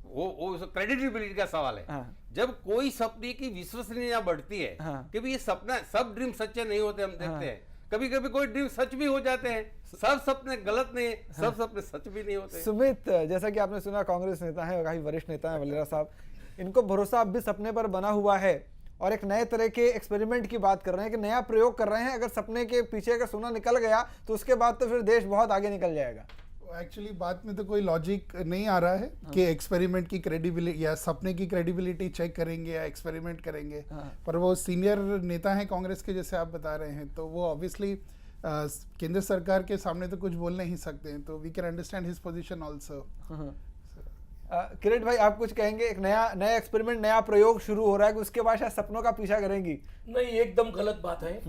वो क्रेडिबिलिटी का सवाल है। जब कोई सपने की विश्वसनीयता बढ़ती है कि भाई ये सपना, सब ड्रीम सच्चे नहीं होते, हम देखते हैं कभी कभी कोई ड्रीम सच भी हो जाते हैं, सब सपने गलत नहीं है, सब सपने सच भी नहीं होते। सुमित, जैसा कि आपने सुना, कांग्रेस नेता है, काफी वरिष्ठ नेता है वलेरा साहब, इनको भरोसा अब भी सपने पर बना हुआ है और एक नए तरह के एक्सपेरिमेंट की बात कर रहे हैं कि नया प्रयोग कर रहे हैं। अगर सपने के पीछे अगर सोना निकल गया तो उसके बाद तो फिर देश बहुत आगे निकल जाएगा। एक्चुअली बात में तो कोई लॉजिक नहीं आ रहा है कि एक्सपेरिमेंट की क्रेडिबिलिटी या सपने की क्रेडिबिलिटी चेक करेंगे या एक्सपेरिमेंट करेंगे। पर वो सीनियर नेता हैं कांग्रेस के, जैसे आप बता रहे हैं, तो वो ऑब्वियसली केंद्र सरकार के सामने तो कुछ बोल नहीं सकते हैं, तो we can understand his position also. Kirit भाई, आप कुछ कहेंगे? एक नया एक्सपेरिमेंट, नया प्रयोग शुरू हो रहा है कि उसके बाद शायद सपनों का पीछा करेंगी। नहीं, एकदम गलत बात है।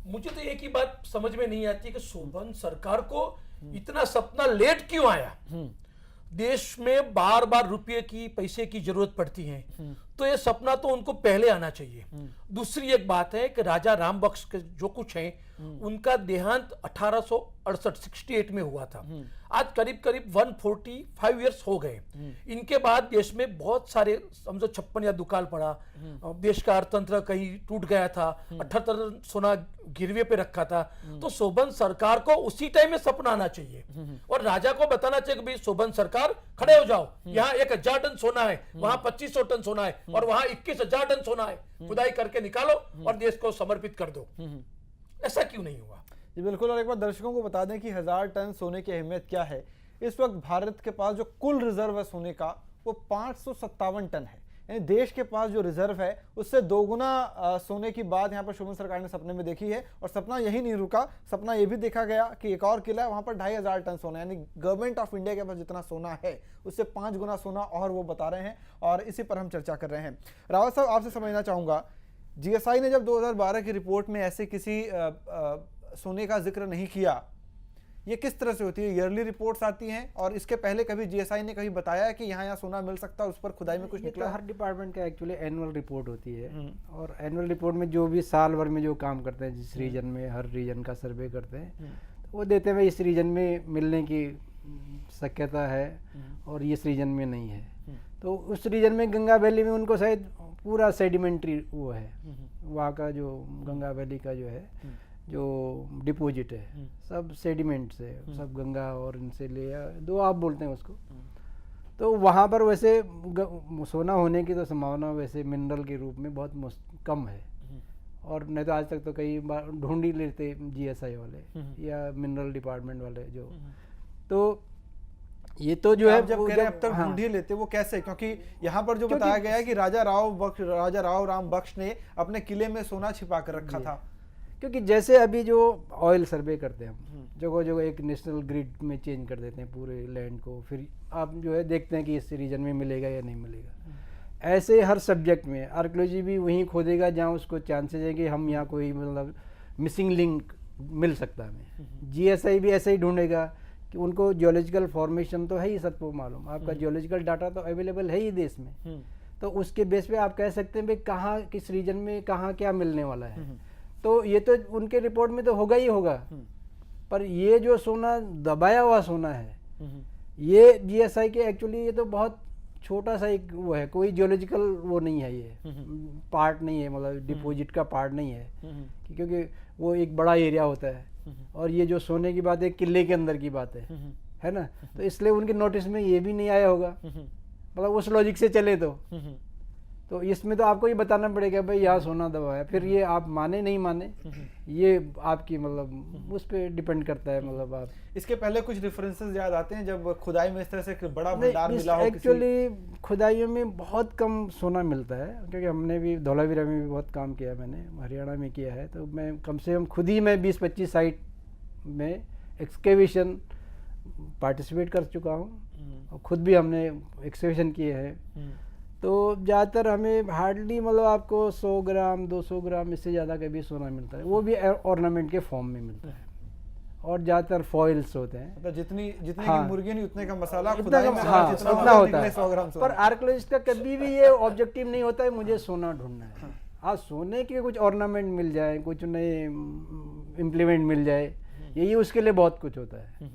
मुझे तो एक ही बात समझ में नहीं आती कि शोभन सरकार को इतना सपना लेट क्यों आया। देश में बार बार रुपये की, पैसे की जरूरत पड़ती है, तो ये सपना तो उनको पहले आना चाहिए। दूसरी एक बात है कि राजा राम बख्श के जो कुछ है, उनका देहांत 1868 में हुआ था। आज करीब करीब 145 इयर्स हो गए। इनके बाद देश में बहुत सारे, समझो 56 या दुकाल पड़ा, देश का अर्थतंत्र कहीं टूट गया था, 78 सोना गिरवे पे रखा था। तो शोभन सरकार को उसी टाइम में सपना आना चाहिए और राजा को बताना चाहिए कि भाई शोभन सरकार खड़े हो जाओ, यहाँ 1000 टन सोना है, वहां 2500 टन सोना है और वहां 21,000 टन सोना है, खुदाई करके निकालो और देश को समर्पित कर दो। ऐसा क्यों नहीं हुआ? जी बिल्कुल। और एक बार दर्शकों को बता दें कि 1000 टन सोने की अहमियत क्या है। इस वक्त भारत के पास जो कुल रिजर्व है सोने का, वो 557 टन है। यानी देश के पास जो रिजर्व है उससे दोगुना सोने की बात यहाँ पर शोभन सरकार ने सपने में देखी है। और सपना यही नहीं रुका, सपना ये भी देखा गया कि एक और किला है, वहाँ पर 2500 टन सोना, यानी गवर्नमेंट ऑफ इंडिया के पास जितना सोना है उससे 5 गुना सोना और वो बता रहे हैं और इसी पर हम चर्चा कर रहे हैं। रावत साहब, आपसे समझना चाहूँगा, GSI ने जब 2012 की रिपोर्ट में ऐसे किसी सोने का जिक्र नहीं किया, ये किस तरह से होती है? ईयरली रिपोर्ट्स आती हैं और इसके पहले कभी जीएसआई ने कभी बताया है कि यहाँ सोना मिल सकता है, उस पर खुदाई में कुछ निकला? तो हर डिपार्टमेंट का एक्चुअली एनुअल रिपोर्ट होती है और एनुअल रिपोर्ट में जो भी साल भर में जो काम करते हैं, जिस रीजन में हर रीजन का सर्वे करते हैं, तो वो देते हैं इस रीजन में मिलने की शक्यता है और इस रीजन में नहीं है। तो उस रीजन में गंगा वैली में उनको शायद पूरा सेडिमेंट्री वो है, वहाँ का जो गंगा वैली का जो है जो डिपॉजिट है सब सेडिमेंट से, सब गंगा और इनसे ले दो आप बोलते हैं उसको। तो वहाँ पर वैसे सोना होने की तो संभावना वैसे मिनरल के रूप में बहुत कम है, और नहीं तो आज तक तो कई बार ढूंढ ही लेते जीएसआई वाले या मिनरल डिपार्टमेंट वाले जो। तो ये तो जो है जब कह रहे हैं अब तक ढूंढ ही लेते, वो कैसे? क्योंकि यहाँ पर जो बताया गया है कि राजा राव राम बख्श ने अपने किले में सोना छिपा कर रखा था। क्योंकि जैसे अभी जो ऑयल सर्वे करते हैं हम जगह जगह एक नेशनल ग्रिड में चेंज कर देते हैं पूरे लैंड को, फिर आप जो है देखते हैं कि इस रीजन में मिलेगा या नहीं मिलेगा। ऐसे हर सब्जेक्ट में आर्कियोलॉजी भी वहीं खोदेगा जहाँ उसको चांसेस है कि हम यहाँ कोई मतलब मिसिंग लिंक मिल सकता है हमें। जीएसआई भी ऐसे ही ढूंढेगा कि उनको जियोलॉजिकल फॉर्मेशन तो है ही, सबको मालूम, आपका जियोलॉजिकल डाटा तो अवेलेबल है ही देश में, तो उसके बेस पे आप कह सकते हैं भाई कहाँ किस रीजन में कहाँ क्या मिलने वाला है। तो ये तो उनके रिपोर्ट में तो होगा ही होगा, पर ये जो सोना दबाया हुआ सोना है ये जीएसआई के एक्चुअली ये तो बहुत छोटा सा एक वो है, कोई जियोलॉजिकल वो नहीं है, ये पार्ट नहीं है, मतलब डिपॉजिट का पार्ट नहीं है, क्योंकि वो एक बड़ा एरिया होता है और ये जो सोने की बात है किले के अंदर की बात है ना। तो इसलिए उनके नोटिस में ये भी नहीं आया होगा, मतलब उस लॉजिक से चले तो इसमें तो आपको ये बताना पड़ेगा भाई यहाँ सोना दबाया, फिर ये आप माने नहीं माने ये आपकी मतलब उस पर डिपेंड करता है। मतलब आप इसके पहले कुछ रेफरेंसेस याद आते हैं जब खुदाई में इस तरह से बड़ा भंडार मिला हो? एक्चुअली खुदाइयों में बहुत कम सोना मिलता है, क्योंकि हमने भी धौलावीरा में भी बहुत काम किया, मैंने हरियाणा में किया है, तो मैं कम से कम खुद ही मैं 20-25 साइट में एक्सकेवेशन पार्टिसिपेट कर चुका हूँ और खुद भी हमने एक्सकेवेशन किए हैं। तो ज़्यादातर हमें हार्डली मतलब आपको 100 ग्राम 200 ग्राम इससे ज़्यादा कभी सोना मिलता है, वो भी ऑर्नामेंट के फॉर्म में मिलता है, और ज़्यादातर फॉइल्स होते हैं। मतलब जितनी की मुर्गी नहीं उतने का मसाला इतना होता है। पर आर्कियोलॉजिस्ट का कभी भी ये ऑब्जेक्टिव नहीं होता है मुझे सोना ढूंढना है। हाँ, सोने के कुछ ऑर्नामेंट मिल जाए, कुछ नए इम्प्लीमेंट मिल जाए, यही उसके लिए बहुत कुछ होता है।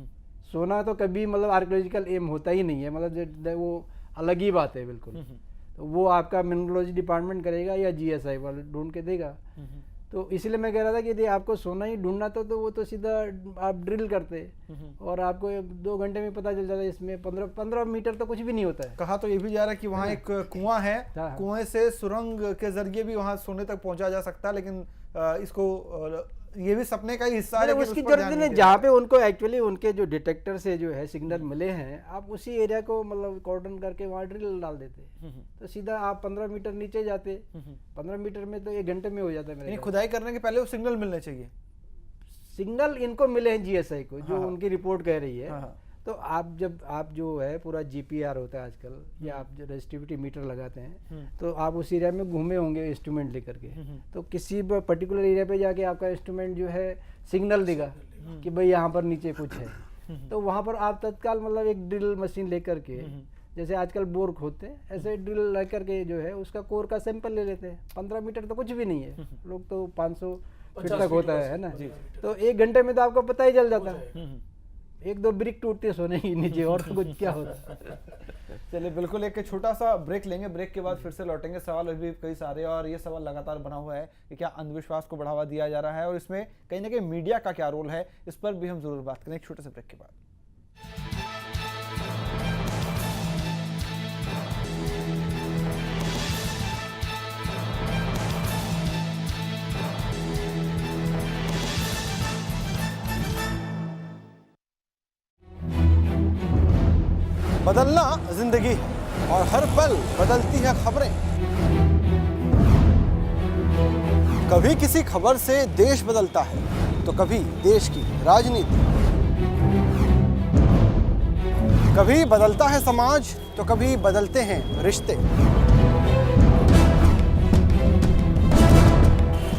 सोना तो कभी मतलब आर्कियोलॉजिकल एम होता ही नहीं है, मतलब वो अलग ही बात है बिल्कुल। तो वो आपका मिनरोलॉजी डिपार्टमेंट करेगा या जीएसआई वाले ढूंढ के देगा। तो इसलिए मैं कह रहा था कि यदि आपको सोना ही ढूंढना था तो वो तो सीधा आप ड्रिल करते और आपको 2 घंटे में पता चल जाता है। इसमें 15 मीटर तो कुछ भी नहीं होता है। कहा तो ये भी जा रहा है कि वहाँ एक कुआं है, कुएं से सुरंग के जरिए भी वहाँ सोने तक पहुंचा जा सकता है, लेकिन इसको ये भी सपने का ही हिस्सा है। उसकी जरूरत नहीं, जहाँ पे उनको एक्चुअली उनके जो डिटेक्टर से जो है सिग्नल मिले हैं, आप उसी एरिया को मतलब कॉर्डन करके वहाँ ड्रिल डाल देते, तो सीधा आप 15 मीटर नीचे जाते। 15 मीटर में तो 1 घंटे में हो जाता है मेरे। खुदाई करने के पहले वो सिग्नल मिलने चाहिए। सिग्नल इनको मिले हैं जीएसआई को, जो उनकी रिपोर्ट कह रही है। तो आप जब आप जो है पूरा जीपीआर होता है आजकल, या आप जो रेजिस्टिविटी मीटर लगाते हैं, तो आप उस एरिया में घूमे होंगे इंस्ट्रूमेंट लेकर के, तो किसी पर्टिकुलर एरिया पे जाके आपका इंस्ट्रूमेंट जो है सिग्नल देगा कि भाई यहाँ पर नीचे कुछ है। तो वहाँ पर आप तत्काल मतलब एक ड्रिल मशीन लेकर के, जैसे आजकल बोर खोदते हैं, ऐसे ड्रिल लेकर के जो है उसका कोर का सैंपल ले लेते हैं। 15 मीटर तो कुछ भी नहीं है, लोग तो 500 फीट तक होता है ना। तो 1 घंटे में तो आपको पता ही चल जाता है, 1-2 ब्रिक टूटते सोने की नीचे, और तो कुछ क्या होता है। चलिए बिल्कुल एक छोटा सा ब्रेक लेंगे, ब्रेक के बाद फिर से लौटेंगे। सवाल अभी कई सारे, और ये सवाल लगातार बना हुआ है कि क्या अंधविश्वास को बढ़ावा दिया जा रहा है और इसमें कहीं ना कहीं मीडिया का क्या रोल है, इस पर भी हम जरूर बात करें एक छोटे से ब्रेक के बाद। बदलना जिंदगी और हर पल बदलती है खबरें। कभी किसी खबर से देश बदलता है तो कभी देश की राजनीति, कभी बदलता है समाज तो कभी बदलते हैं रिश्ते।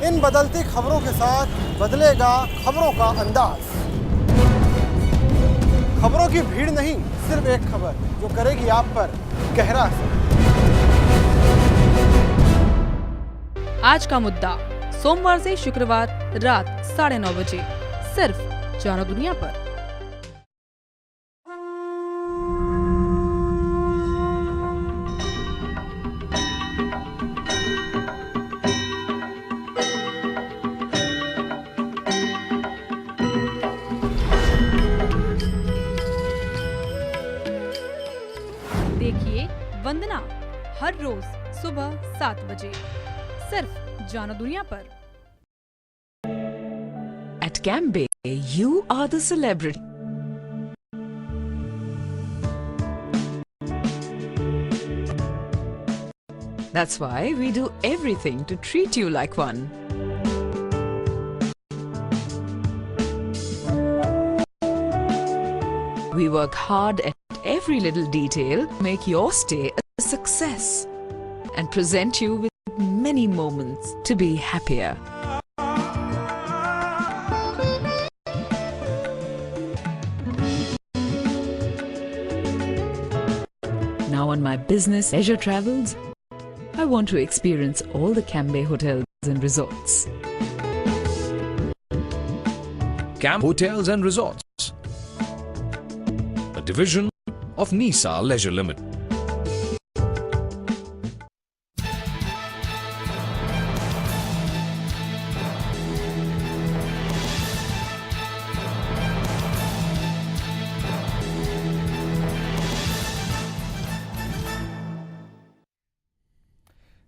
इन बदलती खबरों के साथ बदलेगा खबरों का अंदाज। खबरों की भीड़ नहीं, सिर्फ एक खबर जो करेगी आप पर गहरा असर। आज का मुद्दा, सोमवार से शुक्रवार रात 9:30 बजे, सिर्फ जानो दुनिया पर। देखिए वंदना हर रोज सुबह 7 बजे, सिर्फ जानो दुनिया पर। At Cambay, you are the celebrity. That's why we do everything to treat you like one. We work hard at every little detail to make your stay a success and present you with many moments to be happier. Now on my business leisure travels, I want to experience all the Cambay hotels and resorts. Camp Hotels and Resorts, a division of Nisa Leisure Limited.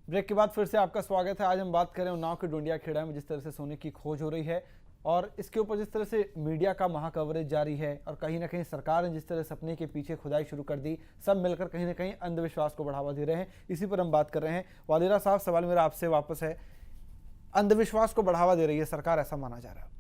Break के बाद फिर से आपका स्वागत है। आज हम बात करें उन्नाव के डोंडिया खेड़ा में जिस तरह से सोने की खोज हो रही है और इसके ऊपर जिस तरह से मीडिया का महा कवरेज जारी है और कहीं ना कहीं सरकार ने जिस तरह सपने के पीछे खुदाई शुरू कर दी, सब मिलकर कहीं ना कहीं अंधविश्वास को बढ़ावा दे रहे हैं। इसी पर हम बात कर रहे हैं। वालिरा साहब, सवाल मेरा आपसे वापस है, अंधविश्वास को बढ़ावा दे रही है सरकार, ऐसा माना जा रहा है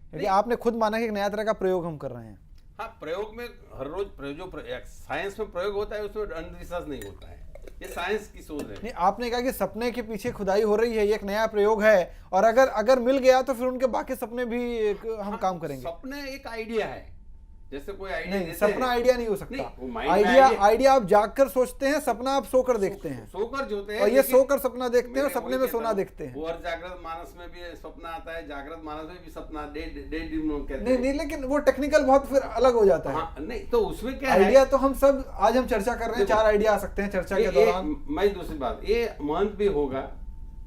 क्योंकि आपने खुद माना कि एक नया तरह का प्रयोग हम कर रहे हैं। हाँ, प्रयोग में हर रोज जो साइंस में प्रयोग होता है उसमें अंधविश्वास नहीं होता है, ये साइंस की सोच है। नहीं, आपने कहा कि सपने के पीछे खुदाई हो रही है, ये एक नया प्रयोग है और अगर मिल गया तो फिर उनके बाकी सपने भी हम काम करेंगे। सपने एक आइडिया है, जैसे कोई आइडिया नहीं, सपना आइडिया नहीं हो सकता। नहीं, आइडिया आप जागकर सोचते हैं, सपना आप सोकर देखते हैं। सोकर जोते हैं और ये सोकर सपना देखते हैं और सपने में सोना देखते हैं। वो हर जागृत मानस में भी सपना आता है, जागृत मानस में भी सपना डे नहीं, लेकिन वो टेक्निकल बहुत फिर अलग हो जाता है। हाँ, नहीं तो उसमें क्या आइडिया तो हम सब आज हम चर्चा कर रहे हैं, 4 आइडिया आ सकते हैं चर्चा के दौरान। मैं दूसरी बात, ये मंथ भी होगा,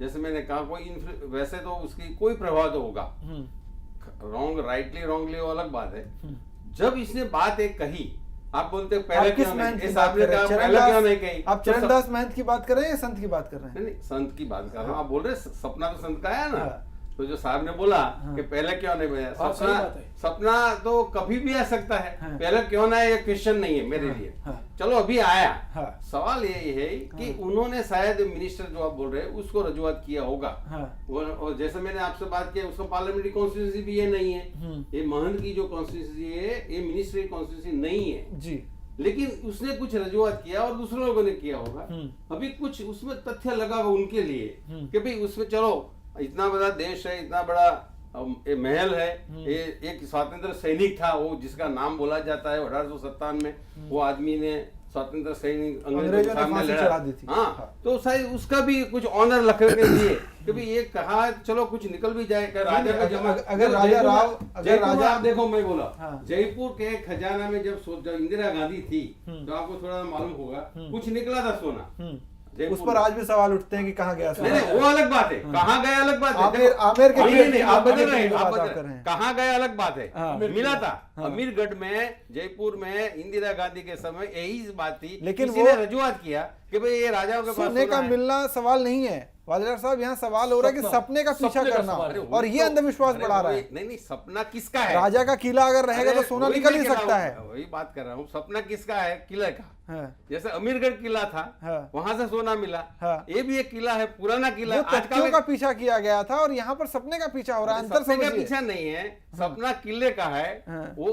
जैसे मैंने कहा कोई वैसे तो उसकी कोई प्रभाव तो होगा, रॉन्ग राइटली रॉन्गली वो अलग बात है। जब इसने बात एक कही, आप बोलते पहले क्यों नहीं कही? आप चरणदास महंत की बात कर रहे हैं या संत की बात कर रहे हैं? नहीं, संत की बात कर रहा हूँ। आप बोल रहे सपना तो संत का है ना, तो जो साहब ने बोला कि पहले क्यों नहीं बना, सपना तो कभी भी आ सकता है, पहले क्यों ना, ये क्वेश्चन नहीं है मेरे लिए। चलो अभी आया, सवाल ये है कि उन्होंने शायद मिनिस्टर जो आप बोल रहे हैं उसको रजूआत किया होगा। और जैसे मैंने आपसे बात किया, उसका पार्लियामेंट्री कॉन्स्टिट्यूंसी भी ये नहीं है, ये महंत की जो कॉन्स्टिट्यूंसी है ये मिनिस्ट्री कॉन्स्टिट्यूंसी नहीं है जी। लेकिन उसने कुछ रजूआत किया और दूसरे लोगों ने किया होगा। अभी कुछ उसमें तथ्य लगा हुआ उनके लिए कि भाई उसमें चलो इतना बड़ा देश है, इतना बड़ा महल है, ये एक स्वतंत्र सैनिक था वो जिसका नाम बोला जाता है 1857 में, वो आदमी ने स्वतंत्र सैनिक अंग्रेजों के सामने लड़ा दी थी। हाँ, तो शायद उसका भी कुछ ऑनर रखने के लिए कि भाई ये कहा चलो कुछ निकल भी जाए। राजा का जमा, अगर राजा राव, अगर राजा आप देखो, मैं बोला जयपुर के खजाना में जब इंदिरा गांधी थी तो आपको थोड़ा मालूम होगा कुछ निकला था सोना, उस पर आज भी सवाल उठते हैं कि कहाँ गया सोना। नहीं, वो अलग बात है, कहाँ गया अलग बात है। आमेर के आप बदल रहे हैं, कहाँ गया अलग बात है। मिला था अमीरगढ़ में, जयपुर में इंदिरा गांधी के समय यही बात थी, लेकिन किसी ने रजूआत किया कि भाई ये राजाओं के पास सोने का मिलना सवाल नहीं है। वालिरा साहब, यहाँ सवाल हो रहा है कि सपने का पीछा करना और ये अंधविश्वास बढ़ा रहा है। नहीं, सपना किसका है? राजा का किला अगर रहेगा तो सोना निकल ही सकता है। वही बात कर रहा हूँ, सपना किसका है? किले का। जैसे अमीरगढ़ किला था, वहां से सोना मिला, ये भी एक किला है, पुराना किला। तथ्यों का पीछा किया गया था और यहाँ पर सपने का पीछा हो रहा है। अंतर सपने का पीछा नहीं है, सपना किले का है। वो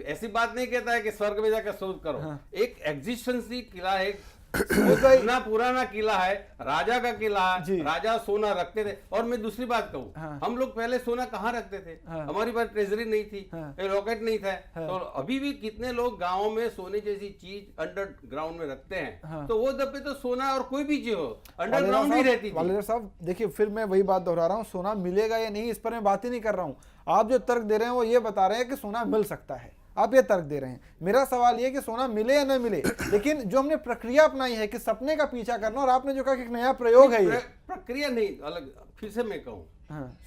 ऐसी बात नहीं कहता है कि स्वर्ग में जाकर शोध करो। एक एग्जिस्टेंसी किला है, इतना पुराना किला है, राजा का किला है, राजा सोना रखते थे। और मैं दूसरी बात कहूँ, हम लोग पहले सोना कहाँ रखते थे? हमारी पास ट्रेजरी नहीं थी, रॉकेट नहीं था, तो अभी भी कितने लोग गाँव में सोने जैसी चीज अंडरग्राउंड में रखते हैं। तो वो दबे तो सोना और कोई भी चीज हो अंडरग्राउंड ही रहती थी। वालेदर साहब देखिए, फिर मैं वही बात दोहरा रहा हूँ, सोना मिलेगा या नहीं इस पर मैं बात ही नहीं कर रहा हूँ। आप जो तर्क दे रहे हैं वो ये बता रहे हैं कि सोना मिल सकता है, आप ये तर्क दे रहे हैं। मेरा सवाल ये कि सोना मिले या न मिले, लेकिन जो हमने प्रक्रिया अपनाई है कि सपने का पीछा करना, और आपने जो कहा कि एक नया प्रयोग है, ये प्रक्रिया नहीं अलग। फिर से मैं कहूँ,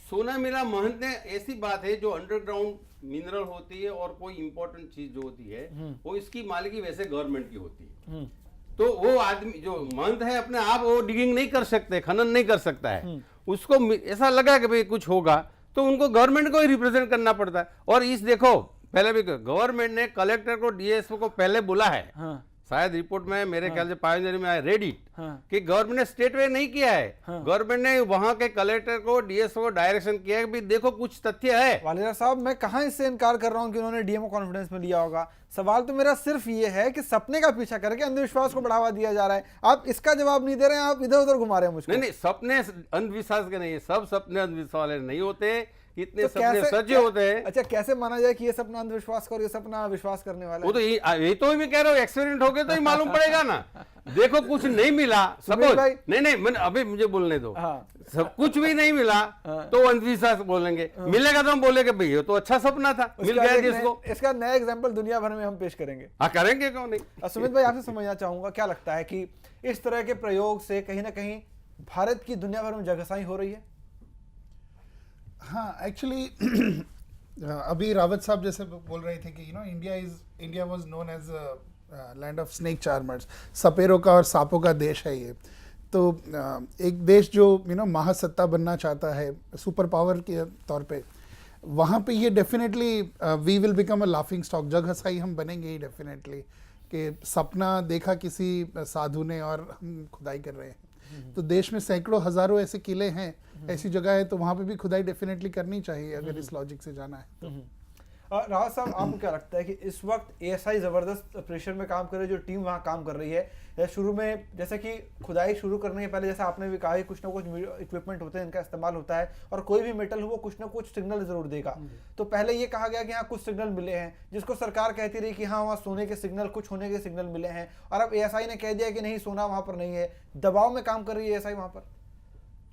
सोना मिला महंत ने ऐसी बात है जो अंडरग्राउंड मिनरल होती है और कोई इंपॉर्टेंट चीज जो होती है वो इसकी मालिकी वैसे गवर्नमेंट की होती है। तो वो आदमी जो महंत है अपने आप वो डिगिंग नहीं कर सकते, खनन नहीं कर सकता है। उसको ऐसा लगा कि भाई कुछ होगा तो उनको गवर्नमेंट को ही रिप्रेजेंट करना पड़ता है। और इस देखो, पहले भी गवर्नमेंट ने कलेक्टर को, डीएसओ को पहले बोला है, शायद रिपोर्ट में मेरे ख्याल से पायोनियर में रेड इट, कि गवर्नमेंट ने स्टेट वे नहीं किया है। गवर्नमेंट ने वहां के कलेक्टर को, डीएसओ को डायरेक्शन किया है कि देखो कुछ तथ्य है। वालेदर साहब, मैं कहां इससे इनकार कर रहा हूं कि उन्होंने डीएमओ कॉन्फिडेंस में लिया होगा। सवाल तो मेरा सिर्फ ये है कि सपने का पीछा करके अंधविश्वास को बढ़ावा दिया जा रहा है। आप इसका जवाब नहीं दे रहे हैं, आप इधर उधर घुमा रहे हैं मुझको। नहीं, सपने अंधविश्वास के नहीं है, सब सपने अंधविश्वास वाले नहीं होते, कितने सपने सच होते हैं। अच्छा, कैसे माना जाए कि ये सपना अंधविश्वास का और ये सपना विश्वास करने वाला है? वो तो यही तो मैं कह रहा हूँ, एक्सपेरिमेंट हो गए तो ही मालूम पड़ेगा ना। देखो कुछ नहीं मिला, सपोज नहीं मैंने अभी मुझे बोलने दो, सब कुछ भी नहीं मिला तो अंधविश्वास बोलेंगे, मिलेगा तो हम बोलेंगे भाई ये तो अच्छा सपना था, मिल गया जिसको। इसका नया एग्जाम्पल दुनिया भर में हम पेश करेंगे। हाँ, करेंगे क्यों नहीं। सुमित भाई, आपसे समझना चाहूंगा, क्या लगता है कि इस तरह के प्रयोग से कहीं ना कहीं भारत की दुनिया भर में जगहसाई हो रही है? हाँ, एक्चुअली अभी रावत साहब जैसे बोल रहे थे कि India was known as land of snake charmers, सपेरों का और सांपों का देश है ये। तो एक देश जो महासत्ता बनना चाहता है सुपर पावर के तौर पे, वहाँ पे ये definitely we will become a laughing stock, जगहसाई हम बनेंगे ही डेफिनेटली, कि सपना देखा किसी साधु ने और हम खुदाई कर रहे हैं। तो देश में सैकड़ों हजारों ऐसे किले हैं, ऐसी जगह है, तो वहाँ पे भी खुदाई डेफिनेटली करनी चाहिए अगर इस लॉजिक से जाना है तो। रावत साहब, आपको क्या लगता है कि इस वक्त एएसआई जबरदस्त प्रेशर में काम कर रही है, जो टीम वहाँ काम कर रही है, शुरू में जैसे कि खुदाई शुरू करने के पहले, जैसा आपने भी कहा, कुछ ना कुछ इक्विपमेंट होते हैं, इनका इस्तेमाल होता है, और कोई भी मेटल हो वो कुछ ना कुछ सिग्नल जरूर देगा। तो पहले ये कहा गया कि हाँ कुछ सिग्नल मिले हैं, जिसको सरकार कहती रही कि हाँ वहाँ सोने के सिग्नल, कुछ होने के सिग्नल मिले हैं, और अब एएसआई ने कह दिया कि नहीं, सोना वहाँ पर नहीं है। दबाव में काम कर रही है एएसआई वहाँ पर।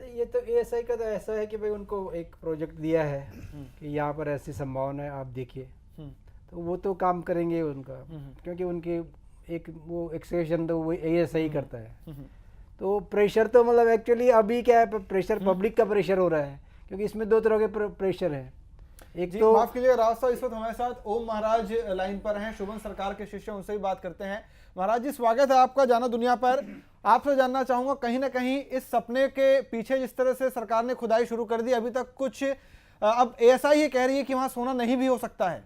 ये तो एएसआई का तो ऐसा है कि भाई उनको एक प्रोजेक्ट दिया है कि यहाँ पर ऐसी संभावना है, आप देखिए, तो वो तो काम करेंगे उनका, क्योंकि उनके एक वो एक्सकेवेशन तो वो एएसआई करता है। तो प्रेशर तो मतलब एक्चुअली अभी क्या है, प्रेशर पब्लिक का प्रेशर हो रहा है, क्योंकि इसमें दो तरह के प्रेशर है। एक तो माफ कीजिएगा रावत साहब, इस वक्त हमारे साथ ओम महाराज लाइन पर हैं, शोभन सरकार के शिष्य, उनसे भी बात करते हैं। महाराज जी, स्वागत है आपका जाना दुनिया पर। आपसे जानना चाहूंगा, कहीं ना कहीं इस सपने के पीछे जिस तरह से सरकार ने खुदाई शुरू कर दी, अभी तक कुछ, अब एएसआई ये कह रही है कि वहां सोना नहीं भी हो सकता है।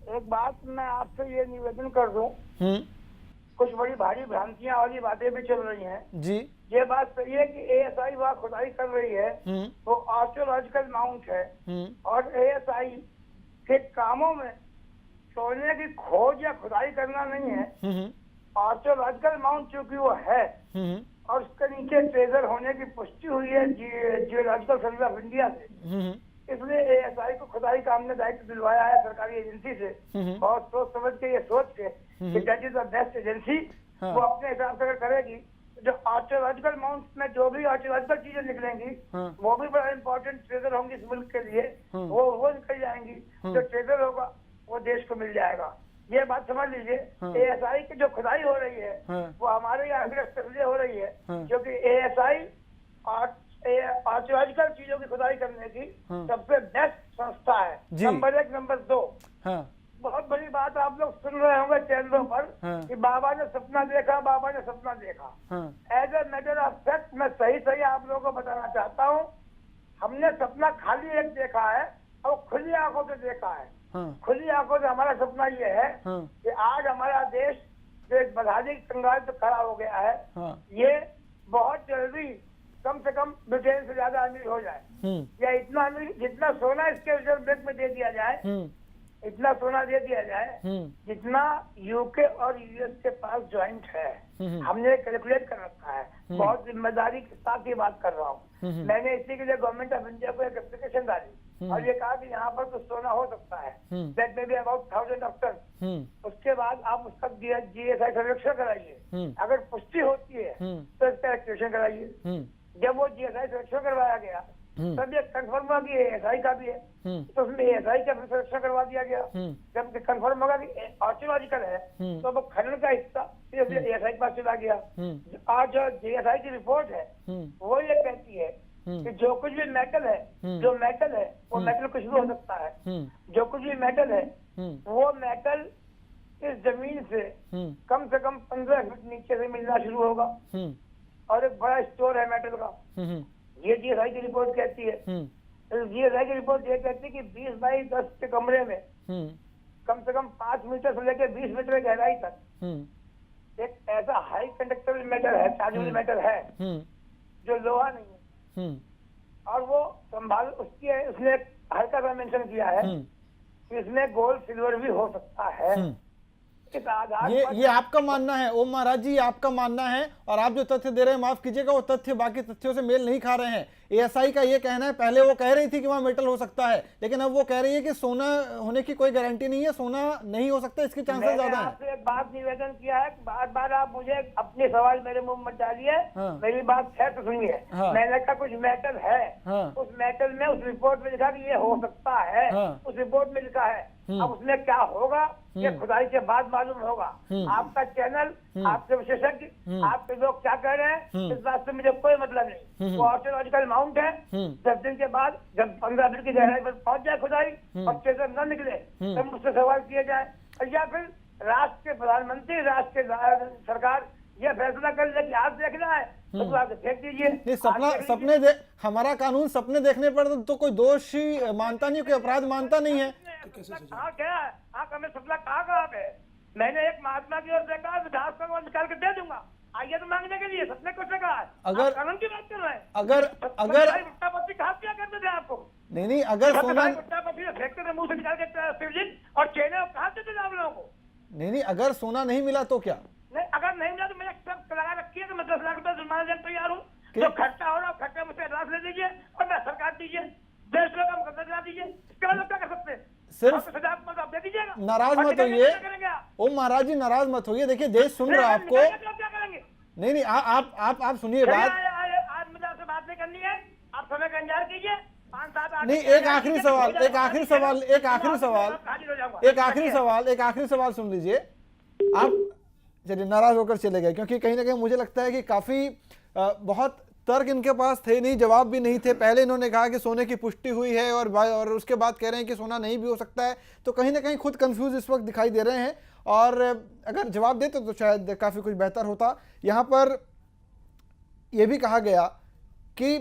एक बात मैं आपसे ये निवेदन कर दूं, कुछ बड़ी भारी भ्रांतियां वाली बातें भी चल रही हैं जी। ये बात सही है कि एएसआई वहाँ खुदाई कर रही है, वो आर्कियोलॉजिकल माउंट है, और एएसआई के कामों में सोने की खोज या खुदाई करना नहीं है। आर्कियोलॉजिकल माउंट चूंकि वो है और उसके नीचे ट्रेजर होने की पुष्टि हुई है जियोलॉजिकल सर्वे ऑफ इंडिया से, इसलिए एएसआई को खुदाई का हमने दायित्व दिलवाया है सरकारी एजेंसी से, बहुत सोच समझ के, ये सोच के कि that is the best agency, वो अपने हिसाब से करेगी। जो आर्कियोलॉजिकल माउंट में जो भी आर्कियोलॉजिकल चीजें निकलेंगी वो भी बड़ा इंपॉर्टेंट ट्रेजर होंगी इस मुल्क के लिए, वो निकल जाएंगी। जो ट्रेजर होगा वो देश को मिल जाएगा। ये बात समझ लीजिए। एएसआई की जो खुदाई हो रही है वो हमारे यहाँ इसलिए हो रही है क्योंकि एएसआई आर्कियोलॉजिकल चीजों की खुदाई करने की सबसे बेस्ट संस्था है, नंबर 1। नंबर 2, बहुत बड़ी बात आप लोग सुन रहे होंगे चैनलों पर कि बाबा ने सपना देखा, बाबा ने सपना देखा। As a matter of fact मैं सही आप लोगों को बताना चाहता हूँ, हमने सपना खाली एक देखा है और खुली आंखों से देखा है। खुली आंखों से हमारा सपना ये है कि आज हमारा देश जो एक बदहाली कंगाल पे खड़ा हो गया है, ये बहुत जल्दी कम से कम ब्रिटेन से ज्यादा अमीर हो जाए, या इतना अमीर जितना सोना इसके रिजर्व बैंक में दे दिया जाए इतना सोना दे दिया जाए जितना यूके और यूएस के पास ज्वाइंट है। हमने कैलकुलेट कर रखा है, बहुत जिम्मेदारी के साथ ये बात कर रहा हूँ। मैंने इसी के लिए गवर्नमेंट ऑफ इंडिया को एक एप्लीकेशन डाली और ये कहा कि यहाँ पर तो सोना हो सकता है, that may be about 1000 doctor. उसके बाद आप उसका GSI सर्वेक्षण कराइए, अगर पुष्टि होती है तो इसका एक्टिवेशन कराइए। जब वो GSI सर्वेक्षण करवाया गया तब ये कंफर्म हुआ कि ASI का भी है, तो उसमें ASI का सर्वेक्षण करवा दिया गया। जब कंफर्म होगा कि आर्कियोलॉजिकल है तो वो खनन का हिस्सा ASI के पास चला गया। आज जो GSI की रिपोर्ट है वो ये कहती है कि जो कुछ भी मेटल है, जो मेटल है वो मेटल कुछ भी हो सकता है। जो कुछ भी मेटल है वो मेटल इस जमीन से कम 15 फीट नीचे से मिलना शुरू होगा और एक बड़ा स्टोर है मेटल का। ये GSI की रिपोर्ट कहती है। GSI की रिपोर्ट ये कहती है कि 20 बाई 10 के कमरे में कम से कम 5 मीटर से लेकर 20 मीटर गहराई तक एक ऐसा हाई कंडक्टर मेटल है, चार्जेबल मेटल है जो लोहा नहीं है। और वो संभाल उसने हल्का सा मेंशन किया है कि इसमें गोल्ड सिल्वर भी हो सकता है। ये आपका मानना है ओम महाराज जी, आपका मानना है, और आप जो तथ्य दे रहे हैं माफ कीजिएगा वो तथ्य बाकी तथ्यों से मेल नहीं खा रहे हैं। ASI का ये कहना है, पहले वो कह रही थी कि वहां मेटल हो सकता है, लेकिन अब वो कह रही है कि सोना होने की कोई गारंटी नहीं है, सोना नहीं हो सकता, इसके चांसेस ज्यादा हैं। एक बात निवेदन किया है, बार बार आप मुझे अपने सवाल मेरे मुंह मत डालिए। मेरी बात खैर तो सुनिए। मैंने कहा कुछ मेटल है, उस मेटल में उस रिपोर्ट में लिखा कि ये हो सकता है, उस रिपोर्ट में लिखा है। अब उसमें क्या होगा ये खुदाई के बाद मालूम होगा। आपका चैनल, आपके विशेषज्ञ, आपके लोग क्या कह रहे हैं इस बात से मुझे कोई मतलब नहीं। वो आर्कियोलॉजिकल माउंट है, 10 दिन के बाद जब 15 फीट की गहराई पर पहुंच जाए खुदाई और चेजर न निकले तब मुझसे सवाल किए जाए, या फिर राष्ट्र के प्रधानमंत्री, राष्ट्र के सरकार ये फैसला कर ले कि आप देखना है तो आप फेंक दीजिए। सपने हमारा कानून सपने देखने पर तो कोई दोषी मानता नहीं, कोई अपराध मानता नहीं है। हाँ क्या है, आप हमें सपना कहाँ पे? मैंने एक महात्मा की ओर से कहा विधायक को निकाल के दे दूंगा, आइए तो मांगने के लिए। सपने कुछ कहा है, अगर कानून की बात कर रहे हैं। अगर कहा क्या करते थे आपको? नहीं अगर सोना फेंकते थे मुंह से निकाल के शिवलिंग और चेने कहा देते थे आप लोगों को। नहीं अगर सोना नहीं मिला तो क्या? नहीं अगर नहीं मिला तो मैंने सब लगा रखी है तो मैं 10 लाख रुपए जुर्माना देने तैयार हूँ। जो खर्चा हो रहा है खर्चा मुझसे एडवांस ले दीजिए और मैं सरकार दीजिए, 1.5 लाख का मुकदमा दिला दीजिए। इसके बाद क्या कर सकते हैं? सिर्फ सजा आप दे दीजिएगा। नाराज मत होइए ओम महाराज जी, नाराज मत होइए। देखिए देश सुन रहा है आपको। क्या करेंगे? नहीं आप सुनिए बात। आज मुझे आपसे बात नहीं करनी है, आप समय का इंतजार कीजिए। 5-7 नहीं एक आखिरी सवाल सुन लीजिए। आप चलिए नाराज होकर चले गए, क्योंकि कहीं ना कहीं मुझे लगता है कि काफी बहुत तर्क इनके पास थे नहीं, जवाब भी नहीं थे। पहले इन्होंने कहा कि सोने की पुष्टि हुई है और उसके बाद कह रहे हैं कि सोना नहीं भी हो सकता है, तो कहीं ना कहीं खुद कंफ्यूज इस वक्त दिखाई दे रहे हैं। और अगर जवाब देते तो शायद काफी कुछ बेहतर होता। यहाँ पर यह भी कहा गया कि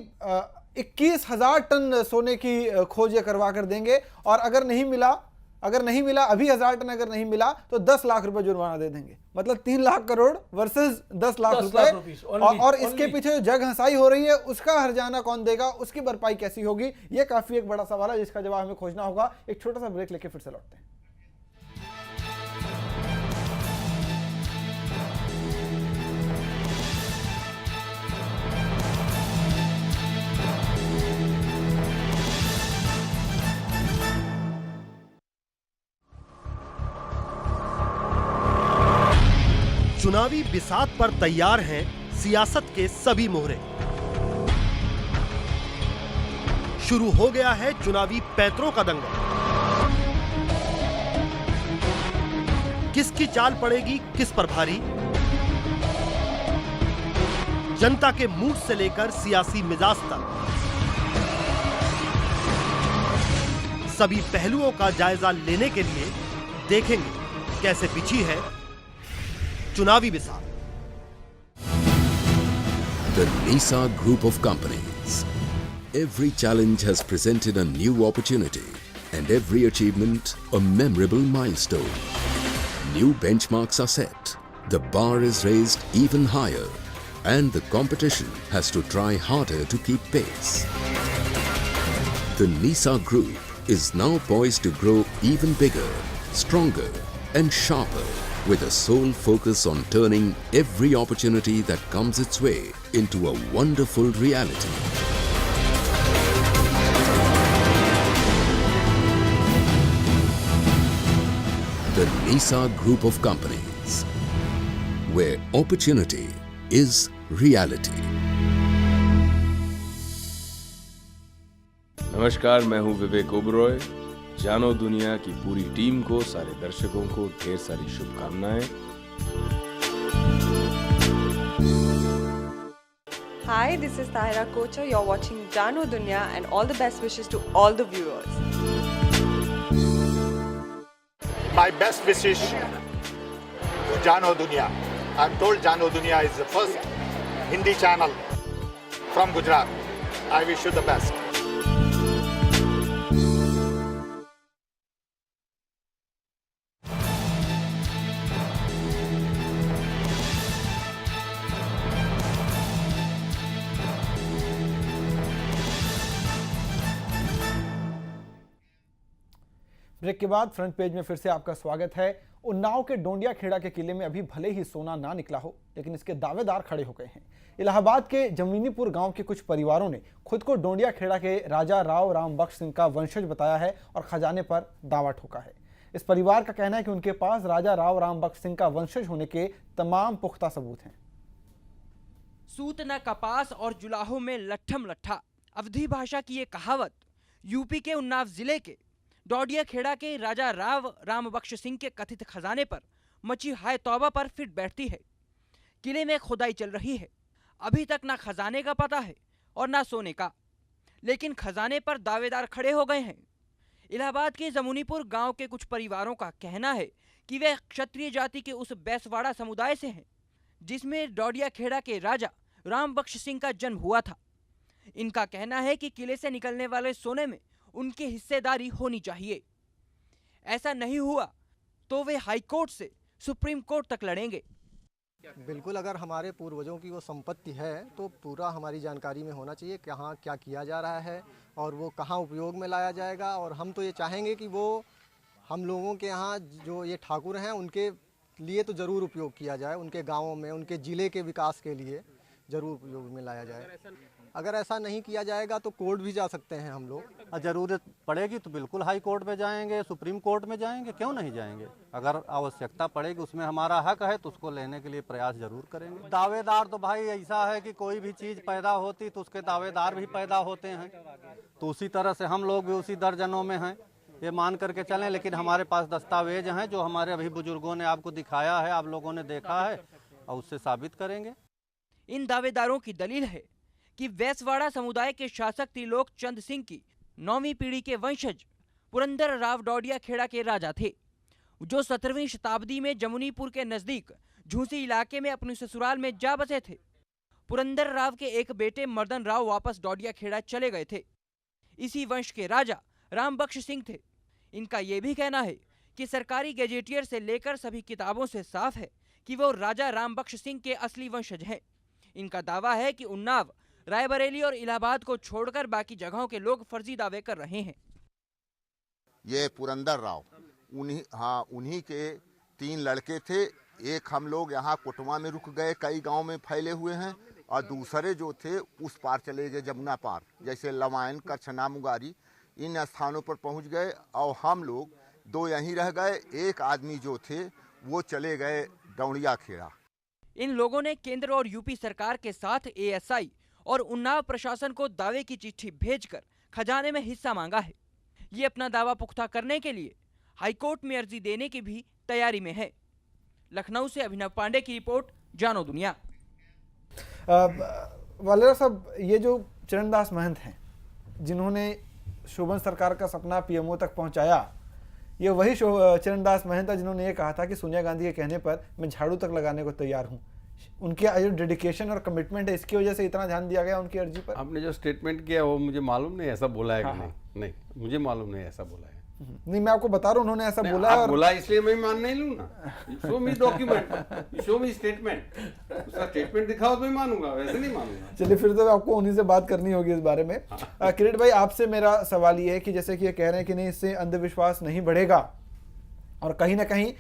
21,000 टन सोने की खोज ये करवा कर देंगे, और अगर नहीं मिला अभी 1000 टन अगर नहीं मिला तो 10 लाख रुपए जुर्माना दे देंगे। मतलब 3 लाख करोड़ वर्सेस 10 लाख रुपए। और इसके पीछे जो जग हंसाई हो रही है उसका हर्जाना कौन देगा, उसकी भरपाई कैसी होगी, ये काफी एक बड़ा सवाल है जिसका जवाब हमें खोजना होगा। एक छोटा सा ब्रेक लेके फिर से लौटते हैं। चुनावी बिसात पर तैयार हैं सियासत के सभी मोहरे। शुरू हो गया है चुनावी पैंतरों का दंगल। किसकी चाल पड़ेगी किस पर भारी, जनता के मूड से लेकर सियासी मिजाज तक सभी पहलुओं का जायजा लेने के लिए देखेंगे कैसे बिछी है चुनावी बिसात। The NISA Group of Companies. Every challenge has presented a new opportunity and every achievement a memorable milestone. New benchmarks are set, the bar is raised even higher and the competition has to try harder to keep pace. The NISA Group is now poised to grow even bigger, stronger and sharper, with a sole focus on turning every opportunity that comes its way into a wonderful reality. The NISA Group of Companies, where opportunity is reality. नमस्कार, मैं हूं विवेक ओबरॉय। जानो दुनिया की पूरी team को, सारे दर्शकों को ढेर सारी शुभकामनाएं। Hi, this is Tahira Kocha. You're watching Jano Dunya and all the best wishes to all the viewers. My best wishes to Jano Dunya. I'm told Jano Dunya is the first Hindi channel from Gujarat. I wish you the best. Break के बाद front page में फिर से आपका स्वागत है। उन्नाव के डोंडिया खेड़ा के किले में अभी भले ही सोना ना निकला हो, लेकिन इसके दावेदार खड़े हो गए हैं। इलाहाबाद के जमीनीपुर गांव के कुछ परिवारों ने खुद को डोंडिया खेड़ा के राजा राव राम बख्श सिंह का वंशज बताया है और खजाने पर दावा ठोका है। इस परिवार का कहना है कि उनके पास राजा राव राम बख्श सिंह का वंशज होने के तमाम पुख्ता सबूत हैं। सूत न कपास और जुलाहों में लट्ठम लट्ठा, अवधी भाषा की ये कहावत यूपी के उन्नाव जिले के डोडिया खेड़ा के राजा राव राम बख्श सिंह के कथित खजाने पर मची हाय तौबा पर फिट बैठती है। किले में खुदाई चल रही है। अभी तक ना खजाने का पता है और ना सोने का, लेकिन खजाने पर दावेदार खड़े हो गए हैं। इलाहाबाद के जमुनीपुर गांव के कुछ परिवारों का कहना है कि वे क्षत्रिय जाति के उस बैसवाड़ा समुदाय से हैं जिसमें डोडिया खेड़ा के राजा राम बख्श सिंह का जन्म हुआ था। इनका कहना है कि किले से निकलने वाले सोने में उनकी हिस्सेदारी होनी चाहिए। ऐसा नहीं हुआ तो वे हाई कोर्ट से सुप्रीम कोर्ट तक लड़ेंगे। बिल्कुल, अगर हमारे पूर्वजों की वो संपत्ति है तो पूरा हमारी जानकारी में होना चाहिए कहाँ क्या किया जा रहा है और वो कहाँ उपयोग में लाया जाएगा। और हम तो ये चाहेंगे कि वो हम लोगों के यहाँ जो ये ठाकुर हैं उनके लिए तो ज़रूर उपयोग किया जाए, उनके गाँवों में, उनके ज़िले के विकास के लिए ज़रूर उपयोग में लाया जाए। अगर ऐसा नहीं किया जाएगा तो कोर्ट भी जा सकते हैं हम लोग। जरूरत पड़ेगी तो बिल्कुल हाई कोर्ट में जाएंगे, सुप्रीम कोर्ट में जाएंगे, क्यों नहीं जाएंगे। अगर आवश्यकता पड़ेगी, उसमें हमारा हक है तो उसको लेने के लिए प्रयास जरूर करेंगे। दावेदार तो भाई ऐसा है कि कोई भी चीज़ पैदा होती तो उसके दावेदार भी पैदा होते हैं, तो उसी तरह से हम लोग भी उसी दर्जनों में हैं, ये मान करके चलें। लेकिन हमारे पास दस्तावेज हैं जो हमारे अभी बुजुर्गों ने आपको दिखाया है, आप लोगों ने देखा है, और उससे साबित करेंगे। इन दावेदारों की दलील है कि वैसवाड़ा समुदाय के शासक त्रिलोक चंद सिंह की 9वीं पीढ़ी के वंशज पुरंदर राव डोडिया खेड़ा के राजा थे, जो 17वीं शताब्दी में जमुनीपुर के नजदीक झूसी इलाके में अपने ससुराल में जा बसे थे। पुरंदर राव के एक बेटे मर्दन राव वापस डोडिया खेड़ा चले गए थे। इसी वंश के राजा राम बख्श सिंह थे। इनका ये भी कहना है कि सरकारी गैजेटियर से लेकर सभी किताबों से साफ है कि वो राजा राम बख्श सिंह के असली वंशज हैं। इनका दावा है कि उन्नाव, रायबरेली और इलाहाबाद को छोड़कर बाकी जगहों के लोग फर्जी दावे कर रहे हैं। ये पुरंदर राव उन्हीं के 3 लड़के थे। एक हम लोग यहाँ कोटवा में रुक गए, कई गांव में फैले हुए हैं, और दूसरे जो थे उस पार चले गए, जमुना पार, जैसे लवाइन, कच्छना, मुगारी, इन स्थानों पर पहुँच गए। और हम लोग 2 यहीं रह गए। एक आदमी जो थे वो चले गए डोंडिया खेड़ा। इन लोगों ने केंद्र और यूपी सरकार के साथ एएसआई और उन्नाव प्रशासन को दावे की चिट्ठी भेजकर खजाने में हिस्सा मांगा है। ये अपना दावा पुख्ता करने के लिए हाईकोर्ट में अर्जी देने की भी तैयारी में है। लखनऊ से अभिनव पांडे की रिपोर्ट, जानो दुनिया। वालेरा साहब, ये जो चरणदास महंत हैं जिन्होंने शोभन सरकार का सपना पीएमओ तक पहुंचाया, ये वही चरणदास महंत है जिन्होंने ये कहा था कि सोनिया गांधी के कहने पर मैं झाड़ू तक लगाने को तैयार हूं। उनके जो डेडिकेशन और कमिटमेंट है, इसकी वजह से इतना ध्यान दिया गया उनकी अर्जी पर। आपने जो स्टेटमेंट किया वो मुझे मालूम नहीं ऐसा बोला है कि नहीं, मुझे मालूम नहीं ऐसा बोला है। नहीं, मैं आपको बता रहा हूँ उन्होंने ऐसा बोला आप और बोला इसलिए मैं मान नहीं लूँ ना। शो मी डॉक्यूमेंट, शो मी स्टेटमेंट, उसका स्टेटमेंट दिखाओ तो मैं मानूंगा, वैसे नहीं मानूंगा। चलिए फिर तो आपको उन्हीं से बात करनी होगी इस बारे में। किरीट भाई, आपसे मेरा सवाल ये है कि जैसे कि ये कह रहे हैं कि नहीं, इससे अंधविश्वास नहीं बढ़ेगा, और कहीं ना कहीं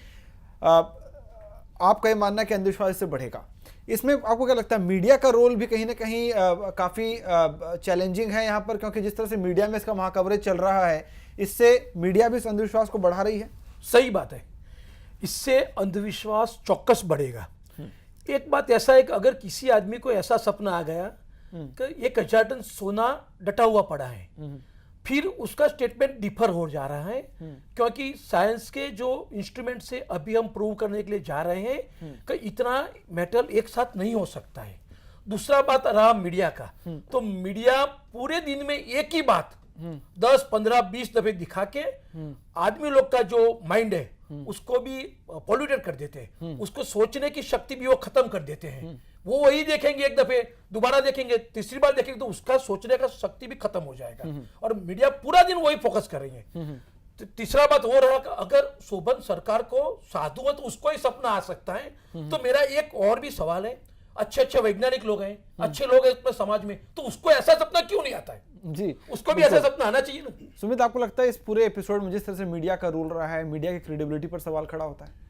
आपका ये मानना है कि अंधविश्वास इससे बढ़ेगा, इसमें आपको क्या लगता है मीडिया का रोल भी कहीं ना कहीं काफी चैलेंजिंग है यहाँ पर, क्योंकि जिस तरह से मीडिया में इसका महाकवरेज चल रहा है, इससे मीडिया भी इस अंधविश्वास को बढ़ा रही है? सही बात है, इससे अंधविश्वास चौक्कस बढ़ेगा। एक बात ऐसा है कि अगर किसी आदमी को ऐसा सपना आ गया कि 1000 टन सोना डटा हुआ पड़ा है, फिर उसका स्टेटमेंट डिफर हो जा रहा है, क्योंकि साइंस के जो इंस्ट्रूमेंट से अभी हम प्रूव करने के लिए जा रहे हैं कि इतना मेटल एक साथ नहीं हो सकता है। दूसरा बात रहा मीडिया का, तो मीडिया पूरे दिन में एक ही बात 10, 15, 20 दफे दिखा के आदमी लोग का जो माइंड है उसको भी पॉल्यूटेड कर देते हैं, उसको सोचने की शक्ति भी वो खत्म कर देते हैं। वो वही देखेंगे एक दफे, दोबारा देखेंगे, तीसरी बार देखेंगे, तो उसका सोचने का शक्ति भी खत्म हो जाएगा, और मीडिया पूरा दिन वही फोकस करेंगे। तीसरा बात हो रहा कि अगर शोभन सरकार को साधु है तो उसको ही सपना आ सकता है। तो मेरा एक और भी सवाल है, अच्छे अच्छे वैज्ञानिक लोग हैं, अच्छे लोग हैं इसमें समाज में, तो उसको ऐसा सपना क्यों नहीं आता है? जी, उसको भी ऐसा सपना आना चाहिए ना। सुमित, आपको लगता है इस पूरे एपिसोड में जिस तरह से मीडिया का रोल रहा है, मीडिया की क्रेडिबिलिटी पर सवाल खड़ा होता है?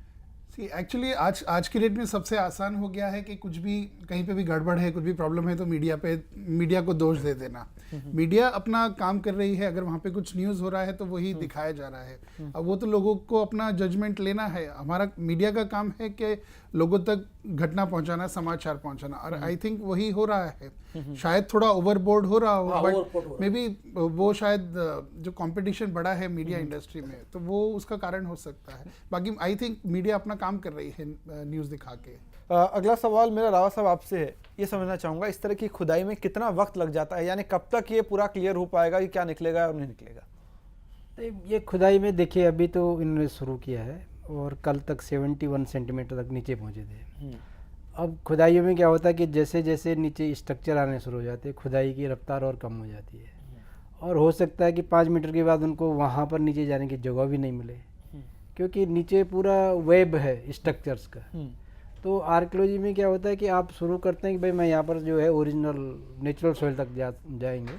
एक्चुअली आज की डेट में सबसे आसान हो गया है कि कुछ भी कहीं पे भी गड़बड़ है, कुछ भी प्रॉब्लम है तो मीडिया को दोष दे देना। मीडिया अपना काम कर रही है, अगर वहाँ पे कुछ न्यूज़ हो रहा है तो वही दिखाया जा रहा है। अब वो तो लोगों को अपना जजमेंट लेना है। हमारा मीडिया का काम है कि लोगों तक घटना पहुंचाना, समाचार पहुंचाना, और आई थिंक वही हो रहा है। शायद थोड़ा ओवरबोर्ड हो रहा हो, बट मे बी वो शायद जो कंपटीशन बढ़ा है मीडिया इंडस्ट्री में, तो वो उसका कारण हो सकता है। बाकी आई थिंक मीडिया अपना काम कर रही है न्यूज़ दिखा के। अगला सवाल मेरा रावत साहब आपसे है, ये समझना चाहूँगा इस तरह की खुदाई में कितना वक्त लग जाता है, यानी कब तक ये पूरा क्लियर हो पाएगा कि क्या निकलेगा और नहीं निकलेगा? तो ये खुदाई में देखिए, अभी तो इन्होंने शुरू किया है और कल तक 71 सेंटीमीटर तक नीचे पहुंचे थे। अब खुदाइयों में क्या होता है कि जैसे जैसे नीचे स्ट्रक्चर आने शुरू हो जाते हैं, खुदाई की रफ्तार और कम हो जाती है, और हो सकता है कि 5 मीटर के बाद उनको वहाँ पर नीचे जाने की जगह भी नहीं मिले, क्योंकि नीचे पूरा वेब है स्ट्रक्चर्स का। तो आर्कियोलॉजी में क्या होता है कि आप शुरू करते हैं कि भाई मैं यहाँ पर जो है ओरिजिनल नेचुरल सॉइल तक जाएंगे,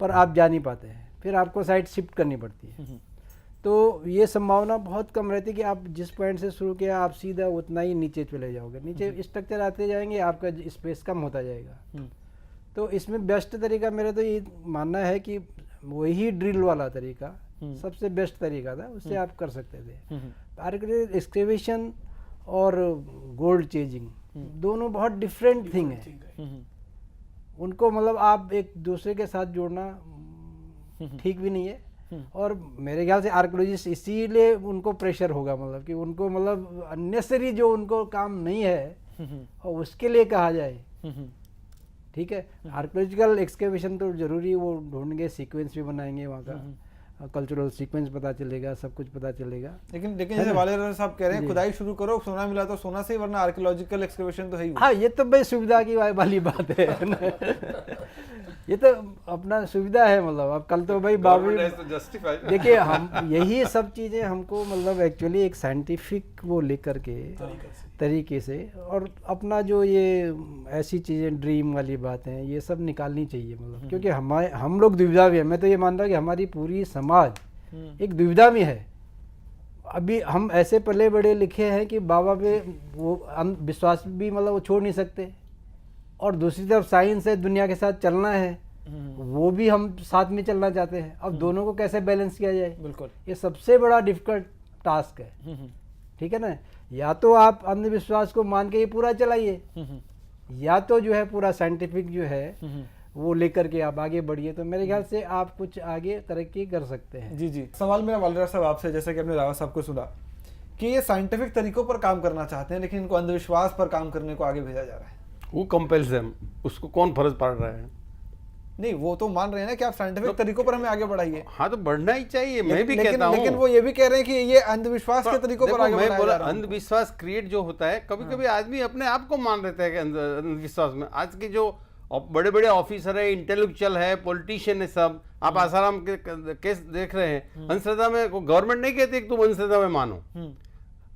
पर आप जा नहीं पाते हैं, फिर आपको साइट शिफ्ट करनी पड़ती है। तो ये संभावना बहुत कम रहती है कि आप जिस पॉइंट से शुरू किया आप सीधा उतना ही नीचे चले जाओगे, नीचे स्ट्रक्चर आते जाएंगे, आपका स्पेस कम होता जाएगा। तो इसमें बेस्ट तरीका मेरा तो ये मानना है कि वही ड्रिल वाला तरीका सबसे बेस्ट तरीका था, उससे आप कर सकते थे। आर्कियोलॉजी एक्सकेवेशन और गोल्ड चेजिंग दोनों बहुत डिफरेंट थिंग है। उनको मतलब आप एक दूसरे के साथ जोड़ना ठीक भी नहीं है, और मेरे ख्याल से आर्कियोलॉजिस्ट इसीलिए उनको प्रेशर होगा, मतलब कि उनको मतलब अननेसेसरी जो उनको काम नहीं है और उसके लिए कहा जाए। ठीक है, आर्कियोलॉजिकल एक्सकेवेशन तो जरूरी, वो ढूंढेंगे, सीक्वेंस भी बनाएंगे, वहाँ का कल्चरल सीक्वेंस पता चलेगा, सब कुछ पता चलेगा। लेकिन जैसे वालेर साहब कह रहे हैं खुदाई शुरू करो, सोना मिला तो सोना से ही, वरना आर्कियोलॉजिकल एक्सकेवेशन तो है ही। हाँ, ये तो भाई सुविधा की वाली बात है। ये तो अपना सुविधा है, मतलब अब कल तो भाई बाबू देखिए, हम यही सब चीज़ें हमको मतलब एक्चुअली एक साइंटिफिक वो लेकर के तरीके से, और अपना जो ये ऐसी चीज़ें ड्रीम वाली बातें ये सब निकालनी चाहिए, मतलब क्योंकि हम लोग दुविधा में है। मैं तो ये मानता हूँ कि हमारी पूरी समाज एक दुविधा में है। अभी हम ऐसे पले बड़े लिखे हैं कि बाबा पे वो विश्वास भी मतलब वो छोड़ नहीं सकते, और दूसरी तरफ साइंस है, दुनिया के साथ चलना है, वो भी हम साथ में चलना चाहते हैं। अब दोनों को कैसे बैलेंस किया जाए, बिल्कुल ये सबसे बड़ा डिफिकल्ट टास्क है। ठीक है ना, या तो आप अंधविश्वास को मान के ये पूरा चलाइए, या तो जो है पूरा साइंटिफिक जो है वो लेकर के आप आगे बढ़िए, तो मेरे ख्याल से आप कुछ आगे तरक्की कर सकते हैं। जी जी। सवाल मेरा वालेर साहब आपसे, जैसे कि आपने रावत साहब को सुना कि ये साइंटिफिक तरीकों पर काम करना चाहते हैं, लेकिन इनको अंधविश्वास पर काम करने को आगे भेजा जा रहा है। वो कंपल्सन, उसको कौन फर्ज पड़ रहा है? नहीं, वो तो मान रहे हैं ना कि आप साइंटिफिक तरीकों पर हमें आगे बढ़ाइए। हाँ, तो बढ़ना ही चाहिए, मैं भी कहता हूँ। लेकिन वो ये भी कह रहे हैं कि ये अंधविश्वास के तरीकों पर आगे बढ़ाया जा रहा है। अंधविश्वास क्रिएट जो होता है, कभी कभी आदमी अपने आप को मान लेता है कि अंधविश्वास में। आज की जो और बड़े बड़े ऑफिसर है, इंटेलेक्चुअल है, पॉलिटिशियन है, सब आप आसाराम के केस देख रहे हैं। अंधश्रद्धा में गवर्नमेंट नहीं कहती कि तुम अंधश्रद्धा में मानो,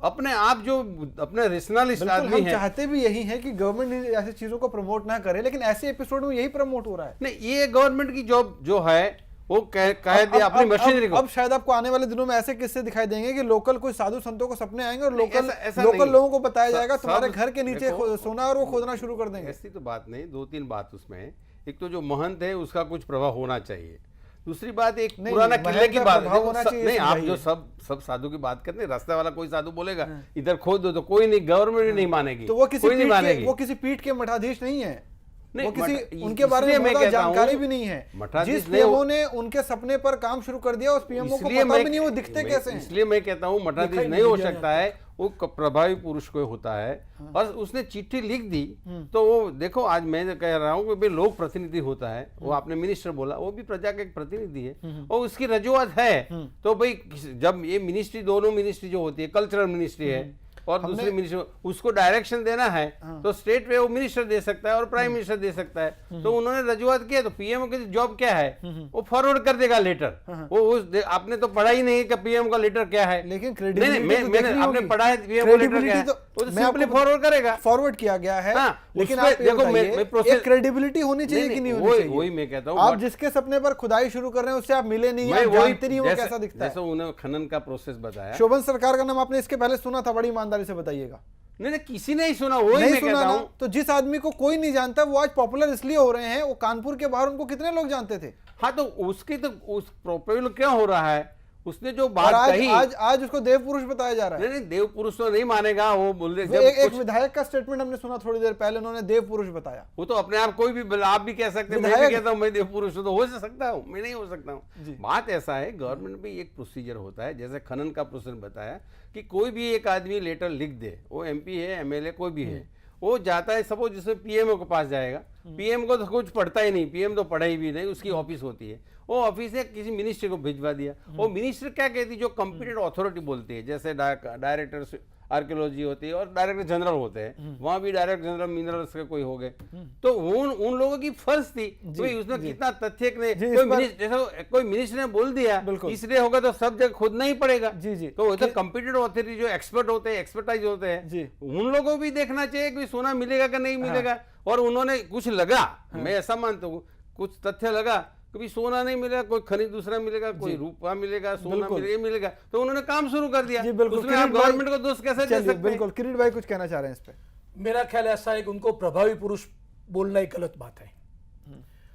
अपने आप जो अपने रेशनलिस्ट आदमी है। चाहते भी यही है कि गवर्नमेंट ऐसी चीजों को प्रमोट ना करे, लेकिन ऐसे एपिसोड में यही प्रमोट हो रहा है। नहीं, ये गवर्नमेंट की जॉब जो है वो कह दिया अपनी मशीनरी को। अब शायद आपको आने वाले दिनों में ऐसे किस्से दिखाई देंगे कि लोकल कोई साधु संतों को सपने आएंगे और लोकल लोगों को बताया जाएगा तुम्हारे घर के नीचे सोना, और वो खोदना शुरू कर देंगे। ऐसी तो बात नहीं, 2-3 बात उसमें। एक तो जो महंत है उसका कुछ प्रभाव होना चाहिए। दूसरी बात, एक पुराना किले की बात नहीं, आप जो सब साधु की बात करते हैं, रास्ते वाला कोई साधु बोलेगा इधर खोद दो तो कोई नहीं, गवर्नमेंट नहीं मानेगी, तो वो किसी पीठ के मठाधीश नहीं है, वो किसी उनके बारे में जानकारी भी नहीं है। जिस पीएमओ ने उनके सपने पर काम शुरू कर दिया, उस पीएमओ को पता भी नहीं वो दिखते कैसे हैं। इसलिए मैं कहता हूँ मठाधीश नहीं हो सकता है, वो प्रभावी पुरुष को होता है। और उसने चिट्ठी लिख दी तो वो देखो, आज मैं कह रहा हूँ कि लोक प्रतिनिधि होता है, वो आपने मिनिस्टर बोला, वो भी प्रजा का एक प्रतिनिधि है और उसकी रजूआत है। तो भाई जब ये मिनिस्ट्री, दोनों मिनिस्ट्री जो होती है, कल्चरल मिनिस्ट्री है और दूसरी मिनिस्टर, उसको डायरेक्शन देना है तो स्टेट पे वो मिनिस्टर दे सकता है और प्राइम मिनिस्टर दे सकता है। तो उन्होंने रजूआत किया, तो पीएम की जॉब क्या है, वो फॉरवर्ड कर देगा लेटर। वो आपने तो पढ़ा ही नहीं कि पीएम का लेटर क्या है, लेकिन मैंने आपने पढ़ा है पीएम का लेटर क्या है, वो सिंपली फॉरवर्ड करेगा, फॉरवर्ड किया गया है। लेकिन आप देखो, एक क्रेडिबिलिटी होनी चाहिए कि नहीं होनी चाहिए, वही मैं कहता हूँ। आप जिसके सपने पर खुदाई शुरू कर रहे हैं उससे आप मिले नहीं, आप जानते नहीं वो कैसा दिखता है। जैसे उन्होंने खनन का प्रोसेस बताया, शोभन सरकार का नाम आपने इसके पहले सुना था, बड़ी ईमानदारी से बताइएगा। नहीं, किसी ने ही सुना, वही मैं कहता हूं। तो जिस आदमी को कोई नहीं जानता वो आज पॉपुलर इसलिए हो रहे हैं, वो कानपुर के बाहर उनको कितने लोग जानते थे। हाँ, तो उसकी तो उस पॉपुलर क्यों हो रहा है, उसने जो बात कही आज उसको देव पुरुष बताया जा रहा है। नहीं, देव पुरुष तो नहीं मानेगा, वो बोल रहे एक विधायक का स्टेटमेंट हमने सुना थोड़ी देर पहले, उन्होंने देव पुरुष बताया। वो तो अपने आप कोई भी, आप भी कह सकते हैं, मैं भी कहता हूँ मैं देव पुरुष हूँ, तो हो सकता हूँ, मैं नहीं हो सकता हूँ। बात ऐसा है, गवर्नमेंट में एक प्रोसीजर होता है, जैसे खनन का प्रोसीजर बताया कि कोई भी एक आदमी लेटर लिख दे, वो एमपी है, एमएलए कोई भी है, वो जाता है, सपोज जिससे पीएमओ के पास जाएगा, पीएम को तो कुछ पढ़ता ही नहीं, पीएम तो पढ़ाई भी नहीं, उसकी ऑफिस होती है, वो ऑफिस से किसी मिनिस्टर को भिजवा दिया। वो मिनिस्टर क्या कहती, जो कंपिटेंट अथॉरिटी बोलती है, जैसे डायरेक्टर आर्कियोलॉजी होती है और डायरेक्टर जनरल होते हैं, वहां भी डायरेक्टर जनरल मिनरल्स के कोई हो गए, तो उन लोगों की फर्ज थी भाई उसमें कितना तथ्य कोई मिनिस्टर ने बोल दिया इसलिए होगा तो सब जगह खुद नहीं पड़ेगा। तो कंपिटेंट अथॉरिटी जो एक्सपर्ट होते हैं, एक्सपर्टाइज होते हैं, उन लोगों को भी देखना चाहिए कि सोना मिलेगा कि नहीं मिलेगा। और उन्होंने कुछ लगा, मैं ऐसा मानता हूँ, कुछ तथ्य लगा कभी सोना नहीं मिलेगा, कोई खनिज दूसरा मिलेगा, कोई रूपा मिलेगा, सोना मिलेगा, तो उन्होंने काम शुरू कर दिया। उसमें आप गवर्नमेंट को दोष कैसे दे सकते हैं? बिल्कुल, किरीट भाई कुछ कहना चाह रहे हैं इस पे। मेरा ख्याल ऐसा है कि उनको प्रभावी पुरुष बोलना ही गलत बात है।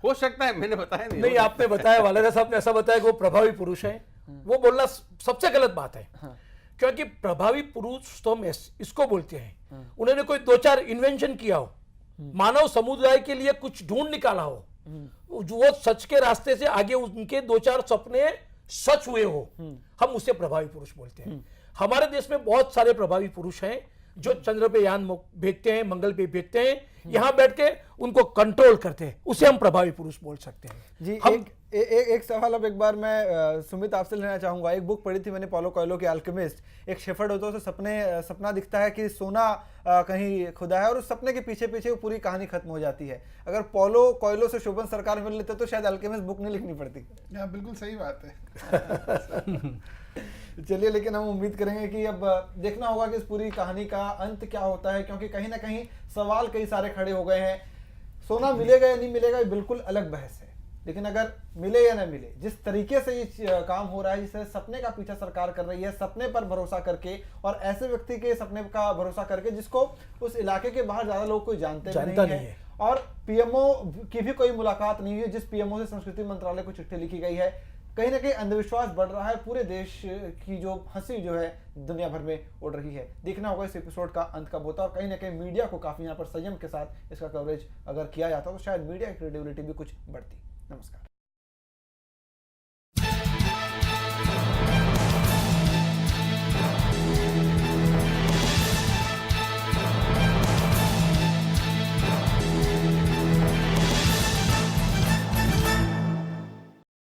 हो सकता है, मैंने बताया नहीं, आपने बताया, वालेदा साहब ने ऐसा बताया कि वो प्रभावी पुरुष है, वो बोलना सबसे गलत बात है। क्योंकि प्रभावी पुरुष तो हम इसको बोलते हैं, उन्होंने कोई 2-4 इन्वेंशन किया हो, मानव समुदाय के लिए कुछ ढूंढ निकाला हो, वो सच के रास्ते से आगे उनके 2-4 सपने सच हुए हो, हम उसे प्रभावी पुरुष बोलते हैं। हमारे देश में बहुत सारे प्रभावी पुरुष हैं जो चंद्र पे यान भेजते हैं, मंगल पे भेजते हैं, यहाँ बैठ के उनको कंट्रोल करते हैं, उसे हम प्रभावी पुरुष बोल सकते हैं। जी, एक सवाल अब एक बार मैं सुमित आपसे लेना चाहूंगा। एक बुक पढ़ी थी मैंने, पॉलो कोएल्हो की अल्केमिस्ट। एक शेफर्ड होता है, उसे सपना दिखता है कि सोना कहीं खुदा है और उस सपने के पीछे पीछे वो पूरी कहानी खत्म हो जाती है। अगर पॉलो कोएल्हो से शोभन सरकार मिल लेते तो शायद अल्केमिस्ट बुक नहीं लिखनी पड़ती। बिल्कुल सही बात है। चलिए, लेकिन हम उम्मीद करेंगे कि अब देखना होगा कि इस पूरी कहानी का अंत क्या होता है, क्योंकि कहीं ना कहीं सवाल कई सारे खड़े हो गए हैं। सोना मिलेगा या नहीं मिलेगा, बिल्कुल अलग बहस है, लेकिन अगर मिले या ना मिले, जिस तरीके से ये काम हो रहा है, जिससे सपने का पीछा सरकार कर रही है, सपने पर भरोसा करके और ऐसे व्यक्ति के सपने का भरोसा करके जिसको उस इलाके के बाहर ज्यादा लोग कोई जानते नहीं है, और पीएमओ की भी कोई मुलाकात नहीं हुई, जिस पीएमओ से संस्कृति मंत्रालय को चिट्ठी लिखी गई है, कहीं ना कहीं अंधविश्वास बढ़ रहा है। पूरे देश की जो हंसी जो है दुनिया भर में उड़ रही है। देखना होगा इस एपिसोड का अंत कब होता है, और कहीं ना कहीं मीडिया को काफी यहाँ पर संयम के साथ इसका कवरेज अगर किया जाता तो शायद मीडिया की क्रेडिबिलिटी भी कुछ बढ़ती। नमस्कार।